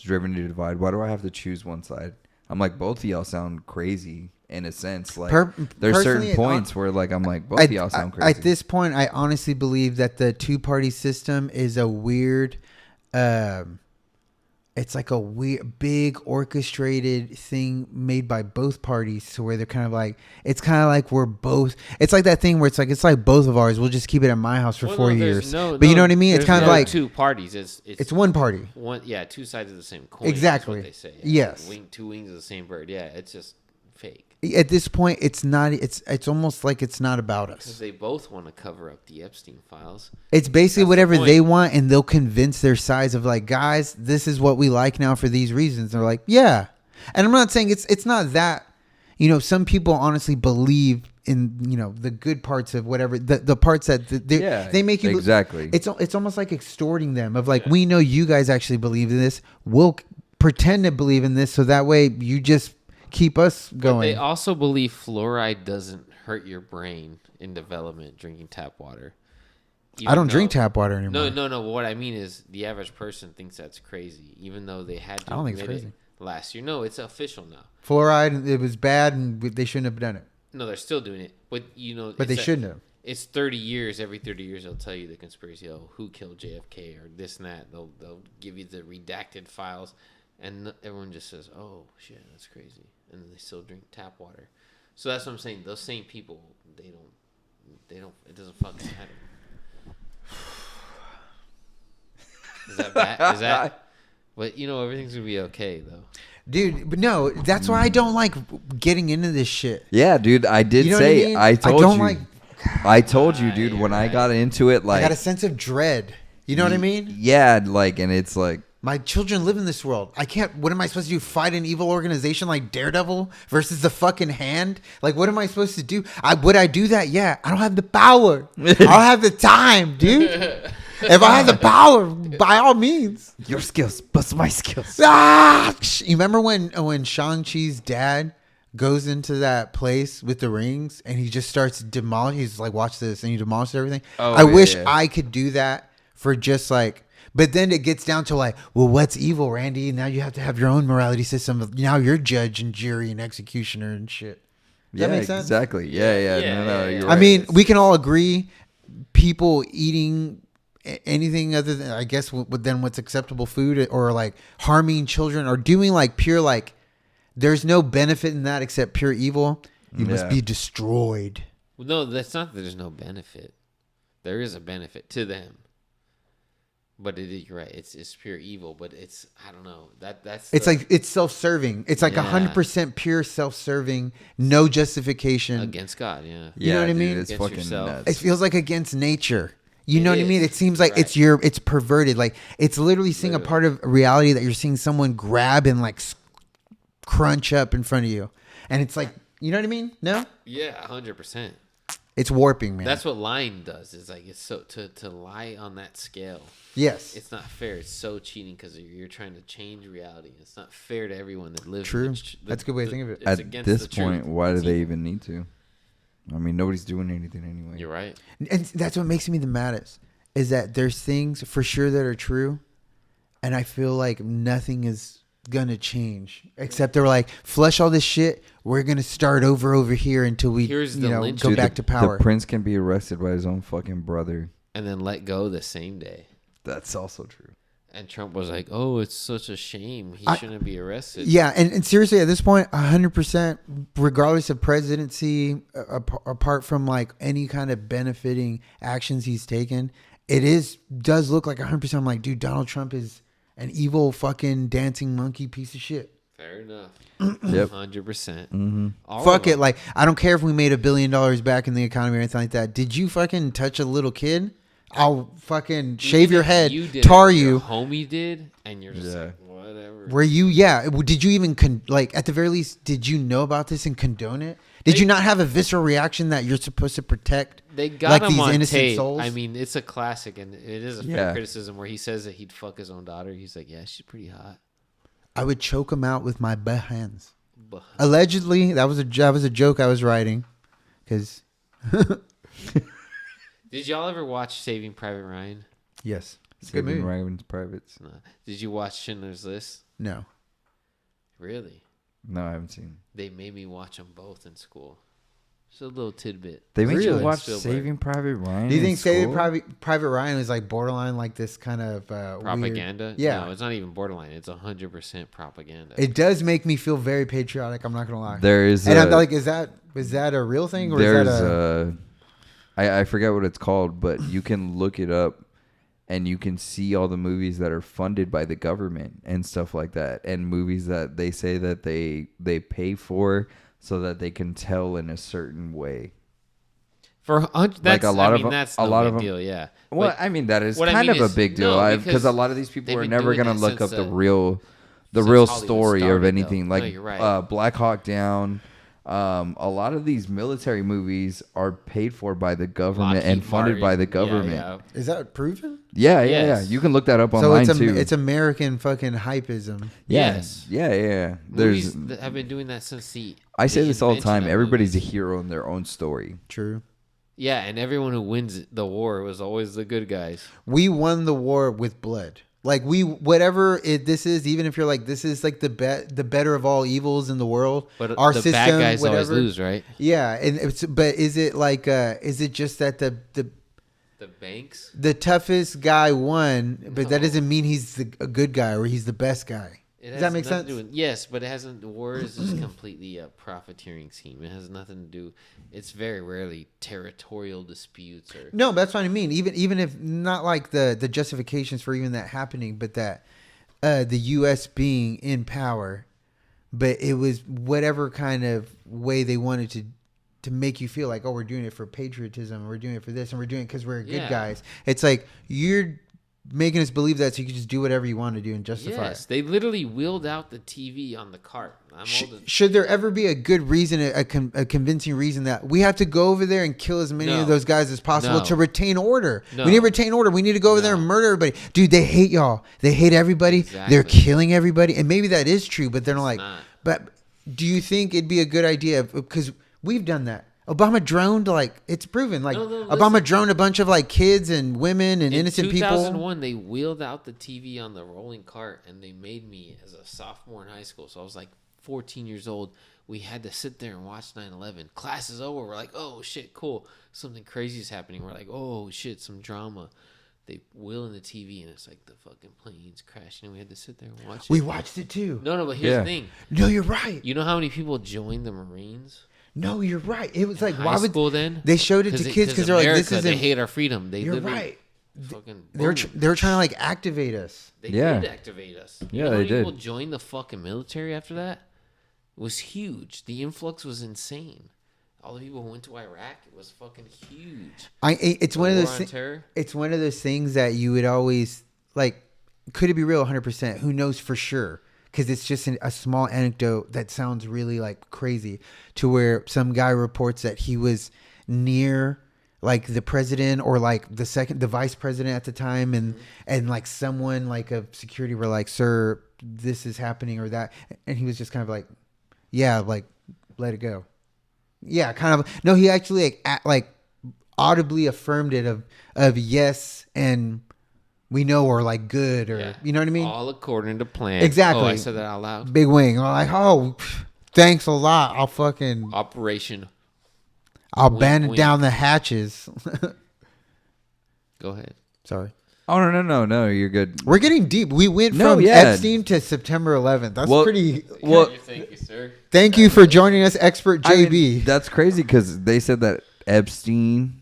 Speaker 1: driven to divide. Why do I have to choose one side? I'm like, both of y'all sound crazy in a sense. Like, there's
Speaker 2: personally,
Speaker 1: certain points where like I'm like, both of y'all sound crazy.
Speaker 2: At this point, I honestly believe that the two-party system is a weird. It's like a weird, big orchestrated thing made by both parties, to where they're kind of like, it's kind of like we're both. It's like that thing where it's like both of ours. We'll just keep it at my house for
Speaker 3: Well,
Speaker 2: 4
Speaker 3: no,
Speaker 2: years.
Speaker 3: there's
Speaker 2: But you know what I mean? It's
Speaker 3: there's
Speaker 2: kind of
Speaker 3: no
Speaker 2: like
Speaker 3: two parties.
Speaker 2: it's one party.
Speaker 3: One, yeah, two sides of the same coin.
Speaker 2: Exactly.
Speaker 3: That's what they say.
Speaker 2: Yes.
Speaker 3: Two wings of the same bird. Yeah, it's just fake.
Speaker 2: At this point, it's not. It's almost like it's not about
Speaker 3: Because
Speaker 2: us.
Speaker 3: they both want to cover up the Epstein files.
Speaker 2: It's basically
Speaker 3: That's the
Speaker 2: whatever
Speaker 3: point.
Speaker 2: they want, and they'll convince their sides of like, guys, this is what we like now for these reasons. And they're like, yeah. And I'm not saying it's not that. Some people honestly believe in the good parts of whatever the parts that they make you
Speaker 1: exactly.
Speaker 2: It's almost like extorting them of like, we know you guys actually believe in this. We'll pretend to believe in this, so that way you just keep us
Speaker 3: But
Speaker 2: going.
Speaker 3: they also believe fluoride doesn't hurt your brain in development drinking tap water.
Speaker 2: I don't drink tap water anymore.
Speaker 3: No. What I mean is the average person thinks that's crazy, even though they had to
Speaker 2: I don't think it's
Speaker 3: admit it
Speaker 2: crazy.
Speaker 3: last year. No, it's official now.
Speaker 2: Fluoride, it was bad, and they shouldn't have done it.
Speaker 3: No, they're still doing it, but
Speaker 2: But they shouldn't have.
Speaker 3: It's 30 years. Every 30 years, they'll tell you the conspiracy. Oh, who killed JFK or this and that. They'll give you the redacted files, and everyone just says, "Oh shit, that's crazy," and then they still drink tap water. So that's what I'm saying. Those same people, they don't. It doesn't fucking matter. Is that bad? Is that? But everything's gonna be okay though.
Speaker 2: Dude, but no, that's why I don't like getting into this shit.
Speaker 1: Yeah, dude, I did
Speaker 2: You know what I
Speaker 1: say
Speaker 2: mean?
Speaker 1: I told
Speaker 2: don't
Speaker 1: you.
Speaker 2: like-
Speaker 1: I told you, dude, when I got into it,
Speaker 2: I
Speaker 1: like
Speaker 2: got a sense of dread. You know what I mean?
Speaker 1: Yeah, like, and it's like,
Speaker 2: My children live in this world. I can't. What am I supposed to do? Fight an evil organization like Daredevil versus the fucking Hand? Like, what am I supposed to do? Would I do that? Yeah. I don't have the power. I don't have the time, dude. If I had the power, by all means.
Speaker 1: your skills, bust my skills.
Speaker 2: Ah! You remember when Shang-Chi's dad goes into that place with the rings and he just starts demolishing? He's like, watch this, and he demolishes everything.
Speaker 1: Oh,
Speaker 2: I wish
Speaker 1: yeah.
Speaker 2: I could do that for just like. But then it gets down to like, well, what's evil, Randy? Now you have to have your own morality system. Now you're judge and jury and executioner and shit. Does
Speaker 1: Yeah,
Speaker 2: that make sense?
Speaker 1: exactly. Yeah.
Speaker 3: Yeah,
Speaker 1: You're
Speaker 3: yeah.
Speaker 1: right.
Speaker 2: I mean, we can all agree people eating anything other than, I guess, than what's acceptable food, or like harming children, or doing like pure, like, there's no benefit in that except pure evil. You must
Speaker 1: Yeah.
Speaker 2: be destroyed.
Speaker 3: Well, no, that's not that there's no benefit. There is a benefit to them. But you're right. It's pure evil. But it's, I don't know. That's
Speaker 2: It's like, it's self-serving. It's like
Speaker 3: Yeah.
Speaker 2: 100% pure self-serving, no justification.
Speaker 3: against God. Yeah.
Speaker 2: You know what I
Speaker 1: dude,
Speaker 2: mean?
Speaker 1: It's
Speaker 3: Against
Speaker 1: fucking
Speaker 3: yourself.
Speaker 1: nuts.
Speaker 2: It feels like against nature. You
Speaker 3: It
Speaker 2: know what I mean?
Speaker 3: is.
Speaker 2: It seems like
Speaker 3: Right.
Speaker 2: it's perverted. Like, it's literally seeing a part of reality that you're seeing someone grab and like crunch up in front of you. And it's like, you know what I mean? No?
Speaker 3: Yeah, 100%.
Speaker 2: It's warping, man.
Speaker 3: That's what lying does. Is like, it's so to lie on that scale.
Speaker 2: Yes.
Speaker 3: It's not fair. It's so cheating because you're trying to change reality. It's not fair to everyone that lives.
Speaker 2: True.
Speaker 3: in the
Speaker 2: That's a good way to think of it.
Speaker 3: it's
Speaker 1: At
Speaker 3: against
Speaker 1: this
Speaker 3: the truth.
Speaker 1: point, why do
Speaker 3: It's
Speaker 1: they
Speaker 3: evil.
Speaker 1: even need to? I mean, nobody's doing anything anyway.
Speaker 3: You're right.
Speaker 2: And that's what makes me the maddest, is that there's things for sure that are true, and I feel like nothing is gonna change except they're like, flush all this shit. We're gonna start over here until we
Speaker 3: Here's the lynch-
Speaker 2: go
Speaker 1: Dude,
Speaker 2: back to power.
Speaker 1: The prince can be arrested by his own fucking brother.
Speaker 3: And then let go the same day.
Speaker 1: That's also true.
Speaker 3: And Trump was like, "Oh, it's such a shame. He
Speaker 2: I-
Speaker 3: shouldn't be arrested."
Speaker 2: Yeah, and seriously, at this point, 100%, regardless of presidency, apart from like any kind of benefiting actions he's taken, does look like 100%. I'm like, dude, Donald Trump is an evil fucking dancing monkey piece of shit.
Speaker 3: Fair enough.
Speaker 1: Yep.
Speaker 3: 100%.
Speaker 1: Mm-hmm.
Speaker 2: Fuck it. Like, I don't care if we made $1 billion back in the economy or anything like that. Did you fucking touch a little kid? I'll fucking shave your head, tar you.
Speaker 3: Your homie did, and you're just
Speaker 1: Yeah.
Speaker 3: like, whatever.
Speaker 2: Were you? Yeah. Did you even like at the very least? Did you know about this and condone it? Did you not have a visceral reaction that you're supposed to protect?
Speaker 3: They got
Speaker 2: like
Speaker 3: him
Speaker 2: these
Speaker 3: on
Speaker 2: innocent
Speaker 3: tape.
Speaker 2: souls?
Speaker 3: I mean, it's a classic, and it is a fair
Speaker 1: Yeah.
Speaker 3: criticism where he says that he'd fuck his own daughter. He's like, yeah, she's pretty hot.
Speaker 2: I would choke him out with my bare hands.
Speaker 3: But
Speaker 2: Allegedly, that was a joke I was writing, because
Speaker 3: did y'all ever watch Saving Private Ryan?
Speaker 2: yes, it's a good
Speaker 1: Saving
Speaker 2: movie.
Speaker 1: Ryan's Privates.
Speaker 3: No. Did you watch Schindler's List?
Speaker 2: No,
Speaker 3: Really?
Speaker 1: No, I haven't seen.
Speaker 3: They made me watch them both in school. Just a little tidbit.
Speaker 1: They made you
Speaker 2: Really?
Speaker 1: watch
Speaker 3: Spielberg.
Speaker 1: Saving Private Ryan.
Speaker 2: do you
Speaker 1: in
Speaker 2: think Saving
Speaker 1: school?
Speaker 2: Private Ryan was like borderline, like this kind of
Speaker 3: Propaganda?
Speaker 2: Weird, yeah,
Speaker 3: No, it's not even borderline. It's 100% propaganda.
Speaker 2: it does make me feel very patriotic. I'm not gonna lie.
Speaker 1: There is.
Speaker 2: And
Speaker 1: a,
Speaker 2: I'm like, is that a real thing or
Speaker 1: there's
Speaker 2: is that
Speaker 1: I forget what it's called, but you can look it up and you can see all the movies that are funded by the government and stuff like that, and movies that they say that they pay for so that they can tell in a certain way.
Speaker 3: For that's,
Speaker 1: a lot
Speaker 3: I
Speaker 1: of
Speaker 3: mean,
Speaker 1: them-
Speaker 3: that's
Speaker 1: a
Speaker 3: no
Speaker 1: lot
Speaker 3: big
Speaker 1: of them-
Speaker 3: deal, yeah.
Speaker 1: Well,
Speaker 3: But
Speaker 1: I mean that is
Speaker 3: what I
Speaker 1: kind
Speaker 3: mean
Speaker 1: of a
Speaker 3: is-
Speaker 1: big deal
Speaker 3: no,
Speaker 1: because a lot of these people
Speaker 3: they've
Speaker 1: are
Speaker 3: been
Speaker 1: never
Speaker 3: doing
Speaker 1: gonna
Speaker 3: that
Speaker 1: look up
Speaker 3: since,
Speaker 1: the real
Speaker 3: since
Speaker 1: real
Speaker 3: Hollywood
Speaker 1: story of
Speaker 3: started,
Speaker 1: anything.
Speaker 3: though.
Speaker 1: Like
Speaker 3: No, you're right.
Speaker 1: Black Hawk Down. A lot of these military movies are paid for by the government
Speaker 3: Lockheed
Speaker 1: and funded by the
Speaker 3: Martin,
Speaker 1: government.
Speaker 3: yeah.
Speaker 2: is that proven?
Speaker 1: Yeah,
Speaker 3: Yes.
Speaker 1: You can look that up
Speaker 2: So
Speaker 1: online
Speaker 2: it's
Speaker 1: too.
Speaker 2: it's American fucking hypeism.
Speaker 1: Yeah.
Speaker 3: Yes.
Speaker 1: Yeah.
Speaker 3: Movies
Speaker 1: There's.
Speaker 3: that have been doing that since the.
Speaker 1: I say
Speaker 3: the
Speaker 1: this all the
Speaker 3: invention
Speaker 1: time.
Speaker 3: of
Speaker 1: Everybody's a
Speaker 3: movies.
Speaker 1: hero in their own story.
Speaker 2: True.
Speaker 3: Yeah, and everyone who wins the war was always the good guys.
Speaker 2: We won the war with blood. Like this is, even if you're like, this is like the better of all evils in the world.
Speaker 3: But
Speaker 2: our
Speaker 3: the
Speaker 2: system,
Speaker 3: bad guys
Speaker 2: whatever.
Speaker 3: always lose, right?
Speaker 2: Yeah, but is it like is it just that the
Speaker 3: The banks.
Speaker 2: the toughest guy won, but that
Speaker 3: No.
Speaker 2: doesn't mean he's a good guy or he's the best guy.
Speaker 3: It
Speaker 2: Does
Speaker 3: has
Speaker 2: that make
Speaker 3: nothing
Speaker 2: sense?
Speaker 3: to do with- yes, but it hasn't. The war is just completely a profiteering scheme. It has nothing to do. It's very rarely territorial disputes or.
Speaker 2: No, that's what I mean. Even if not like the justifications for even that happening, but that the U.S. being in power, but it was whatever kind of way they wanted to make you feel like, oh, we're doing it for patriotism, and we're doing it for this, and we're doing it because we're good
Speaker 3: Yeah.
Speaker 2: guys. It's like you're making us believe that so you can just do whatever you want to do and justify
Speaker 3: Yes,
Speaker 2: it.
Speaker 3: they literally wheeled out the TV on the cart. I'm old.
Speaker 2: Should there ever be a good reason, a convincing reason that we have to go over there and kill as many
Speaker 3: No.
Speaker 2: of those guys as possible
Speaker 3: No.
Speaker 2: to retain order?
Speaker 3: No.
Speaker 2: We need to retain order. We need to go over there
Speaker 3: No.
Speaker 2: and murder everybody. Dude, they hate y'all. They hate everybody.
Speaker 3: Exactly.
Speaker 2: They're killing everybody. And maybe that is true, but they're like,
Speaker 3: not.
Speaker 2: but do you think it'd be a good idea? Because we've done that. Obama droned, like, it's proven. Like,
Speaker 3: No,
Speaker 2: Obama
Speaker 3: listen.
Speaker 2: droned a bunch of, like, kids and women and
Speaker 3: In
Speaker 2: innocent people.
Speaker 3: 2001, they wheeled out the TV on the rolling cart, and they made me as a sophomore in high school. So I was like 14 years old. We had to sit there and watch 9/11. Class is over. We're like, oh shit, cool. Something crazy is happening. We're like, oh shit, some drama. They wheel in the TV, and it's like the fucking planes crashing, and we had to sit there and watch it.
Speaker 2: We watched it, too.
Speaker 3: No, but here's
Speaker 1: Yeah.
Speaker 3: the thing.
Speaker 2: No, you're right.
Speaker 3: You know how many people joined the Marines?
Speaker 2: No, you're right. It was like,
Speaker 3: High
Speaker 2: why would
Speaker 3: school then?
Speaker 2: they showed it to kids because they're like, this
Speaker 3: America, they
Speaker 2: isn't.
Speaker 3: hate our freedom. They
Speaker 2: You're
Speaker 3: literally
Speaker 2: right.
Speaker 3: fucking
Speaker 2: They're
Speaker 3: boom.
Speaker 2: they're trying to like activate us.
Speaker 3: They
Speaker 1: Yeah.
Speaker 3: did activate us. You
Speaker 1: Yeah,
Speaker 3: know how
Speaker 1: they
Speaker 3: many people
Speaker 1: did.
Speaker 3: joined the fucking military after that? It was huge. The influx was insane. All the people who went to Iraq, it was fucking huge.
Speaker 2: It's
Speaker 3: The
Speaker 2: one of
Speaker 3: war
Speaker 2: those.
Speaker 3: on terror.
Speaker 2: It's one of those things that you would always like. Could it be real? 100%. Who knows for sure? Because it's just a small anecdote that sounds really like crazy. To where some guy reports that he was near like the president or like the vice president at the time, and like someone like a security were like, "Sir, this is happening," or that, and he was just kind of like, "Yeah, like let it go." Yeah, kind of. No, he actually like audibly affirmed it of yes, and we know, or like good, or
Speaker 3: Yeah.
Speaker 2: you know what I mean.
Speaker 3: All according to plan.
Speaker 2: Exactly.
Speaker 3: Oh, I said that out loud.
Speaker 2: Big wing. I'm like, oh, thanks a lot.
Speaker 3: Operation.
Speaker 2: I'll
Speaker 3: Wink,
Speaker 2: band
Speaker 3: wink.
Speaker 2: down the hatches.
Speaker 3: Go ahead.
Speaker 2: Sorry.
Speaker 1: Oh no, you're good.
Speaker 2: We're getting deep. We went
Speaker 1: No,
Speaker 2: from
Speaker 1: yeah.
Speaker 2: Epstein to September 11th. That's
Speaker 1: Well-
Speaker 2: pretty.
Speaker 1: Well,
Speaker 3: Thank you, sir.
Speaker 2: Thank you for joining us, expert
Speaker 1: I
Speaker 2: JB.
Speaker 1: mean, that's crazy because they said that Epstein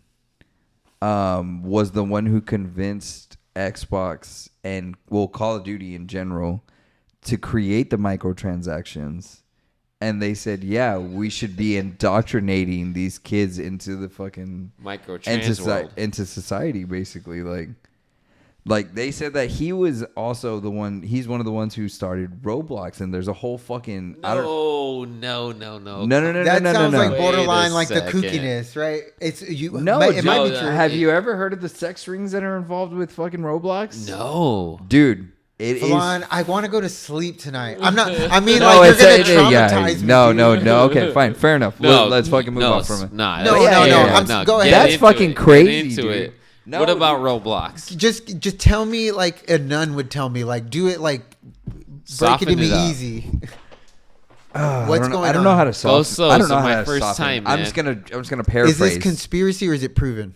Speaker 1: was the one who convinced Xbox and Call of Duty in general to create the microtransactions. And they said, yeah, we should be indoctrinating these kids into the fucking
Speaker 3: Microtrans world.
Speaker 1: into society, basically. Like they said that he was also the one. He's one of the ones who started Roblox, and there's a whole fucking.
Speaker 3: No.
Speaker 2: That sounds like
Speaker 3: Wait
Speaker 2: borderline
Speaker 3: a
Speaker 2: like the
Speaker 3: second.
Speaker 2: kookiness, right? It's you.
Speaker 1: No,
Speaker 2: it might be
Speaker 3: Joe,
Speaker 2: true.
Speaker 1: Have you ever heard of the sex rings that are involved with fucking Roblox?
Speaker 3: No.
Speaker 1: Dude, it is.
Speaker 2: Falon, I want to go to sleep tonight. I'm not. I mean,
Speaker 1: No,
Speaker 2: like
Speaker 1: it's
Speaker 2: you're gonna traumatize me.
Speaker 1: No,
Speaker 2: dude.
Speaker 1: no. Okay, fine, fair enough. Let's fucking move on from it.
Speaker 3: Nah,
Speaker 2: No,
Speaker 3: yeah,
Speaker 2: no,
Speaker 3: yeah,
Speaker 2: no,
Speaker 3: yeah,
Speaker 2: I'm- go ahead.
Speaker 3: get
Speaker 1: That's
Speaker 3: into
Speaker 1: fucking
Speaker 3: it.
Speaker 1: crazy,
Speaker 3: Get into
Speaker 1: dude.
Speaker 3: it.
Speaker 1: No,
Speaker 3: what about
Speaker 1: dude.
Speaker 3: Roblox?
Speaker 2: Just tell me like a nun would tell me. Like, do it like break
Speaker 3: Soften
Speaker 2: it to me
Speaker 3: it up.
Speaker 2: easy.
Speaker 1: I
Speaker 2: What's going
Speaker 1: don't know
Speaker 2: on?
Speaker 1: how to solve.
Speaker 3: slow,
Speaker 1: I don't
Speaker 3: so
Speaker 1: know
Speaker 3: my
Speaker 1: how to
Speaker 3: first
Speaker 1: soften it.
Speaker 3: time,
Speaker 1: I'm
Speaker 3: man.
Speaker 1: just gonna paraphrase.
Speaker 2: Is this conspiracy or is it proven?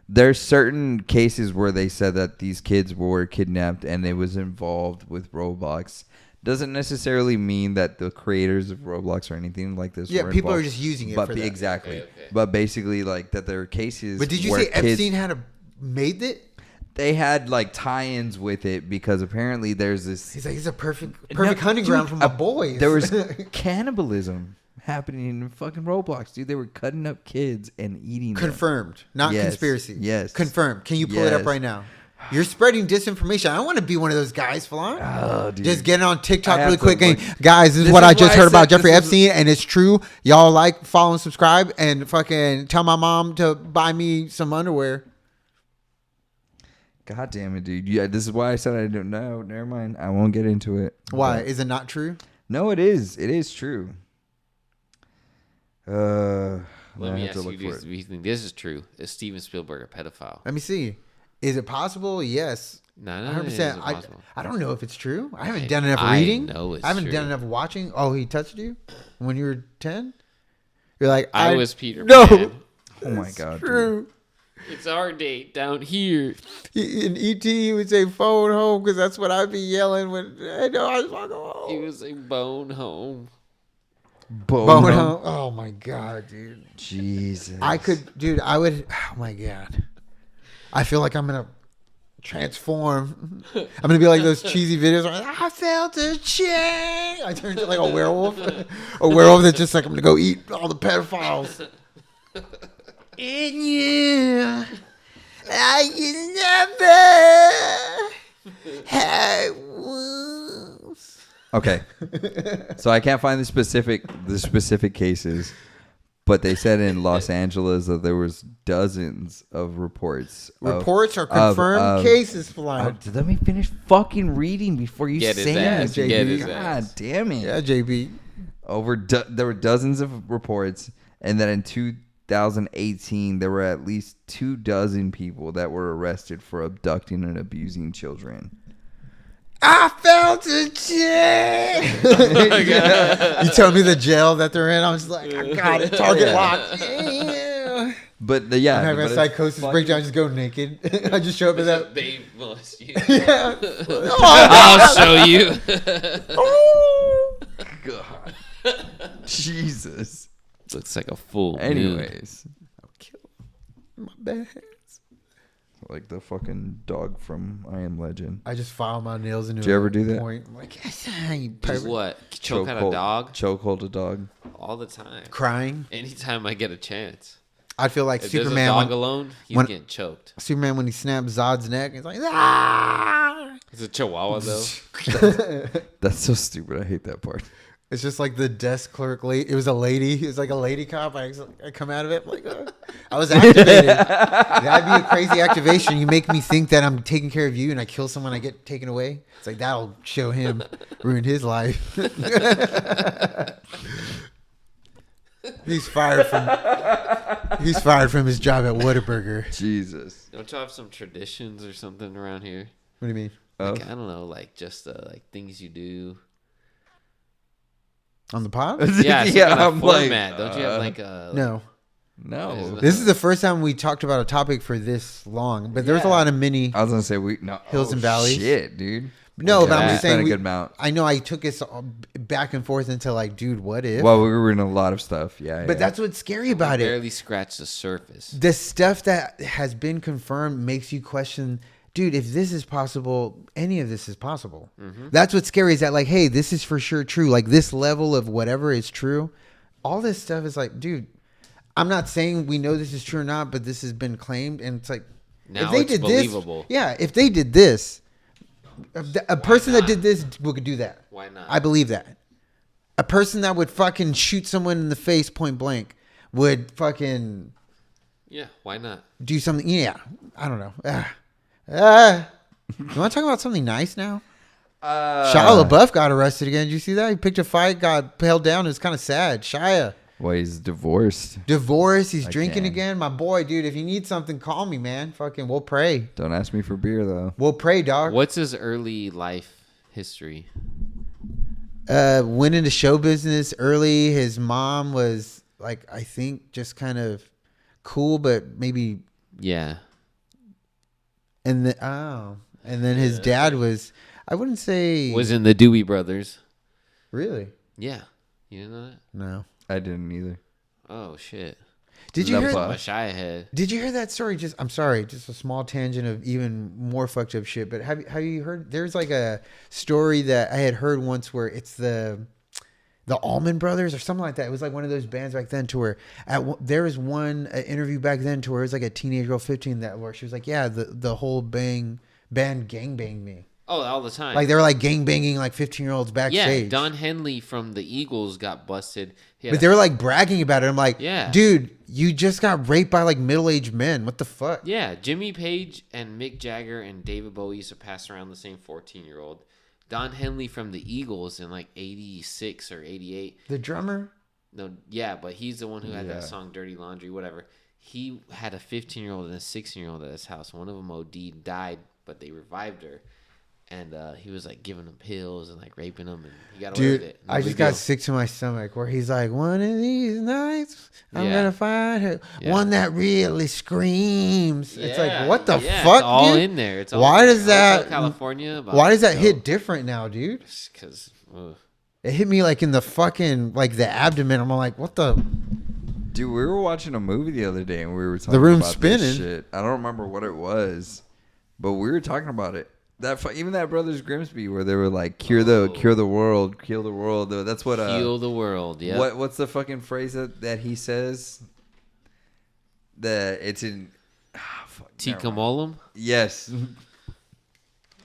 Speaker 1: There's certain cases where they said that these kids were kidnapped and it was involved with Roblox. Doesn't necessarily mean that the creators of Roblox or anything like this.
Speaker 2: Yeah,
Speaker 1: were
Speaker 2: people are
Speaker 1: involved.
Speaker 2: just using it
Speaker 1: But
Speaker 2: for that.
Speaker 1: exactly.
Speaker 3: Okay.
Speaker 1: But basically, like that, there are cases.
Speaker 2: But did you
Speaker 1: where
Speaker 2: say
Speaker 1: kids,
Speaker 2: Epstein had made it?
Speaker 1: They had like tie-ins with it because apparently there's this.
Speaker 2: He's like, it's a perfect
Speaker 1: No,
Speaker 2: hunting
Speaker 1: dude,
Speaker 2: ground for my boys.
Speaker 1: There was cannibalism happening in fucking Roblox, dude. They were cutting up kids and eating them.
Speaker 2: confirmed, not
Speaker 1: Yes,
Speaker 2: conspiracy.
Speaker 1: yes.
Speaker 2: confirmed. Can you pull it up
Speaker 1: Yes.
Speaker 2: right now? You're spreading disinformation. I don't want to be one of those guys, Falon.
Speaker 1: Oh, dude.
Speaker 2: Just get on TikTok
Speaker 1: I have
Speaker 2: really
Speaker 1: to
Speaker 2: quick. And,
Speaker 1: look.
Speaker 2: guys, this is
Speaker 1: This
Speaker 2: what
Speaker 1: is
Speaker 2: I just
Speaker 1: why I
Speaker 2: heard about
Speaker 1: said
Speaker 2: Jeffrey
Speaker 1: this is-
Speaker 2: Epstein, and it's true. Y'all like, follow, and subscribe, and fucking tell my mom to buy me some underwear.
Speaker 1: God damn it, dude. Yeah, this is why I said I don't know. Never mind. I won't get into it.
Speaker 2: Why?
Speaker 1: But-
Speaker 2: Is it not true?
Speaker 1: No, it is. It is true.
Speaker 3: Let
Speaker 1: I
Speaker 3: me
Speaker 1: have to
Speaker 3: ask you
Speaker 1: look for
Speaker 3: this.
Speaker 1: it.
Speaker 3: Do you think this is true? Is Steven Spielberg a pedophile?
Speaker 2: Let me see. Is it possible? Yes.
Speaker 3: No,
Speaker 2: 100%.
Speaker 3: it's impossible.
Speaker 2: I don't know if it's true. I haven't
Speaker 3: I-
Speaker 2: done enough
Speaker 3: I
Speaker 2: reading.
Speaker 3: know it's
Speaker 2: I haven't
Speaker 3: true.
Speaker 2: done enough watching. Oh, he touched you when you were 10? You're like,
Speaker 3: I was Peter
Speaker 2: No.
Speaker 3: Pan.
Speaker 1: Oh my god, dude.
Speaker 2: True.
Speaker 3: It's our date down here.
Speaker 2: In ET, he would say phone home because that's what I'd be yelling when I know I was walking
Speaker 3: He
Speaker 2: home.
Speaker 3: was a bone home.
Speaker 2: Phone home. Oh my god, dude.
Speaker 1: Jesus.
Speaker 2: I could, dude. I would. Oh my god. I feel like I'm gonna transform. I'm gonna be like those cheesy videos. Where I felt a change. I turn into like a werewolf. A werewolf that's just like I'm gonna go eat all the pedophiles. And you, I never had wounds.
Speaker 1: Okay. So I can't find the specific cases, but they said in Los Angeles that there was dozens of reports.
Speaker 2: Reports are confirmed cases flying.
Speaker 1: Let me finish fucking reading before you
Speaker 3: Get his
Speaker 1: say
Speaker 3: ass,
Speaker 1: it,
Speaker 2: get
Speaker 1: JB.
Speaker 3: his
Speaker 1: God
Speaker 3: ass.
Speaker 1: damn it.
Speaker 2: Yeah, JB.
Speaker 1: There were dozens of reports, and then in 2018 there were at least 24 people that were arrested for abducting and abusing children.
Speaker 2: I felt a change. You tell me the jail that they're in. I was like, I got it. Target
Speaker 1: Yeah.
Speaker 2: locked. Yeah.
Speaker 1: But
Speaker 2: I'm having
Speaker 1: but
Speaker 2: a
Speaker 1: it's
Speaker 2: psychosis
Speaker 1: fucking-
Speaker 2: breakdown. Just go naked. I just show up as that.
Speaker 3: Babe molest you.
Speaker 2: Yeah.
Speaker 3: I'll show you.
Speaker 1: God. Jesus.
Speaker 3: Looks like a fool.
Speaker 1: Anyways,
Speaker 2: My bad.
Speaker 1: like the fucking dog from I Am Legend.
Speaker 2: I just file my nails into.
Speaker 1: Did you
Speaker 2: a
Speaker 1: ever do that?
Speaker 2: Point. I'm like, yes, you
Speaker 3: Just
Speaker 2: pervert.
Speaker 3: what? Choke out a dog
Speaker 1: Chokehold a dog.
Speaker 3: all the time.
Speaker 2: Crying.
Speaker 3: Anytime I get a chance.
Speaker 2: I feel like
Speaker 3: If there's a
Speaker 2: Superman.
Speaker 3: dog
Speaker 2: When,
Speaker 3: alone, he's
Speaker 2: when-
Speaker 3: getting choked.
Speaker 2: Superman when he snaps Zod's neck, he's like, ah.
Speaker 3: It's a chihuahua though.
Speaker 1: That's so stupid. I hate that part.
Speaker 2: It's just like the desk clerk. It was a lady. It was like a lady cop. I come out of it like I was activated. That'd be a crazy activation. You make me think that I'm taking care of you, and I kill someone, I get taken away. It's like that'll show him, ruin his life. He's fired from his job at Whataburger.
Speaker 1: Jesus.
Speaker 3: Don't you have some traditions or something around here?
Speaker 2: What do you mean?
Speaker 3: Like, I don't know, like just like things you do.
Speaker 2: On the pod?
Speaker 3: Yeah, some
Speaker 1: Yeah,
Speaker 3: kind of
Speaker 1: I'm like,
Speaker 3: format. Don't you have like a
Speaker 2: No.
Speaker 1: No.
Speaker 2: This is the first time we talked about a topic for this long, but there's a lot of mini.
Speaker 1: I was gonna say no
Speaker 2: Hills and valleys.
Speaker 1: Shit, dude.
Speaker 2: No, but I'm
Speaker 1: we
Speaker 2: just
Speaker 1: spent
Speaker 2: saying
Speaker 1: a
Speaker 2: we-
Speaker 1: good amount.
Speaker 2: I know I took us all back and forth into like, dude, what if?
Speaker 1: Well, we were in a lot of stuff. Yeah.
Speaker 2: But
Speaker 1: yeah.
Speaker 2: that's what's scary about it.
Speaker 3: barely scratched the surface.
Speaker 2: The stuff that has been confirmed makes you question dude, if this is possible, any of this is possible.
Speaker 3: Mm-hmm.
Speaker 2: That's what's scary is that like, hey, this is for sure true. Like this level of whatever is true, all this stuff is like, dude, I'm not saying we know this is true or not, but this has been claimed, and it's like,
Speaker 3: Now
Speaker 2: if they
Speaker 3: it's
Speaker 2: did
Speaker 3: believable.
Speaker 2: this, yeah, if they did this, a person that
Speaker 3: not?
Speaker 2: did this would do that.
Speaker 3: Why not?
Speaker 2: I believe that. A person that would fucking shoot someone in the face point blank would fucking
Speaker 3: Yeah, why not?
Speaker 2: do something. Yeah, I don't know. You want to talk about something nice now? Shia LaBeouf got arrested again. Did you see that? He picked a fight, got held down. It's kind of sad. Shia.
Speaker 1: Well, he's divorced.
Speaker 2: Divorce. He's
Speaker 1: I
Speaker 2: drinking
Speaker 1: can't.
Speaker 2: again. My boy, dude, if you need something, call me, man. Fucking, we'll pray.
Speaker 1: Don't ask me for beer though.
Speaker 2: We'll pray, dog.
Speaker 3: What's his early life history?
Speaker 2: Went into show business early. His mom was like, I think, just kind of cool, but maybe.
Speaker 3: Yeah.
Speaker 2: And then his dad was. I wouldn't say.
Speaker 3: Was in the Dewey Brothers.
Speaker 2: Really?
Speaker 3: Yeah. You didn't know that?
Speaker 2: No.
Speaker 1: I didn't either.
Speaker 3: Oh, shit.
Speaker 2: Did you
Speaker 1: That
Speaker 2: hear?
Speaker 1: fuck?
Speaker 3: My Shia head.
Speaker 2: Did you hear that story? I'm sorry, just a small tangent of even more fucked up shit. But have you heard? There's like a story that I had heard once where it's the Allman Brothers or something like that. It was like one of those bands back then to where there was one interview back then to where it was like a teenage girl, 15, that where she was like, yeah, the whole band gangbanged me.
Speaker 3: Oh, all the time.
Speaker 2: Like they were like gangbanging like 15-year-olds
Speaker 3: yeah,
Speaker 2: backstage.
Speaker 3: Don Henley from the Eagles got busted.
Speaker 2: But they were like bragging about it. I'm like,
Speaker 3: Yeah.
Speaker 2: dude, you just got raped by like middle-aged men. What the fuck?
Speaker 3: Yeah, Jimmy Page and Mick Jagger and David Bowie used to pass around the same 14-year-old. Don Henley from the Eagles in like 86 or 88.
Speaker 2: The drummer?
Speaker 3: No, yeah, but he's the one who had
Speaker 1: Yeah.
Speaker 3: that song Dirty Laundry, whatever. He had a 15-year-old and a 16-year-old at his house. One of them OD'd, died, but they revived her. And he was like giving them pills and like raping them, and he got away with
Speaker 2: Dude,
Speaker 3: it. No
Speaker 2: I
Speaker 3: big
Speaker 2: just got
Speaker 3: deal.
Speaker 2: sick to my stomach where he's like, one of these nights, I'm
Speaker 3: Yeah.
Speaker 2: gonna find her.
Speaker 3: Yeah.
Speaker 2: One that really screams. It's
Speaker 3: Yeah,
Speaker 2: like, what the
Speaker 3: yeah,
Speaker 2: fuck,
Speaker 3: It's all
Speaker 2: dude?
Speaker 3: in there. It's all
Speaker 2: Why
Speaker 3: in
Speaker 2: does
Speaker 3: there. Hotel
Speaker 2: that-
Speaker 3: California?
Speaker 2: Why does that hit different now, dude?
Speaker 3: Because
Speaker 2: It hit me like in the fucking, like the abdomen. I'm like, what the?
Speaker 1: Dude, we were watching a movie the other day and we were talking
Speaker 2: room's
Speaker 1: about
Speaker 2: spinning.
Speaker 1: this shit. I don't remember what it was, but we were talking about it. Even that Brothers Grimsby where they were like cure the world, kill the world. That's what
Speaker 3: heal the world. Yeah.
Speaker 1: what's the fucking phrase that he says? That it's in
Speaker 3: Ticum olum?
Speaker 1: Yes.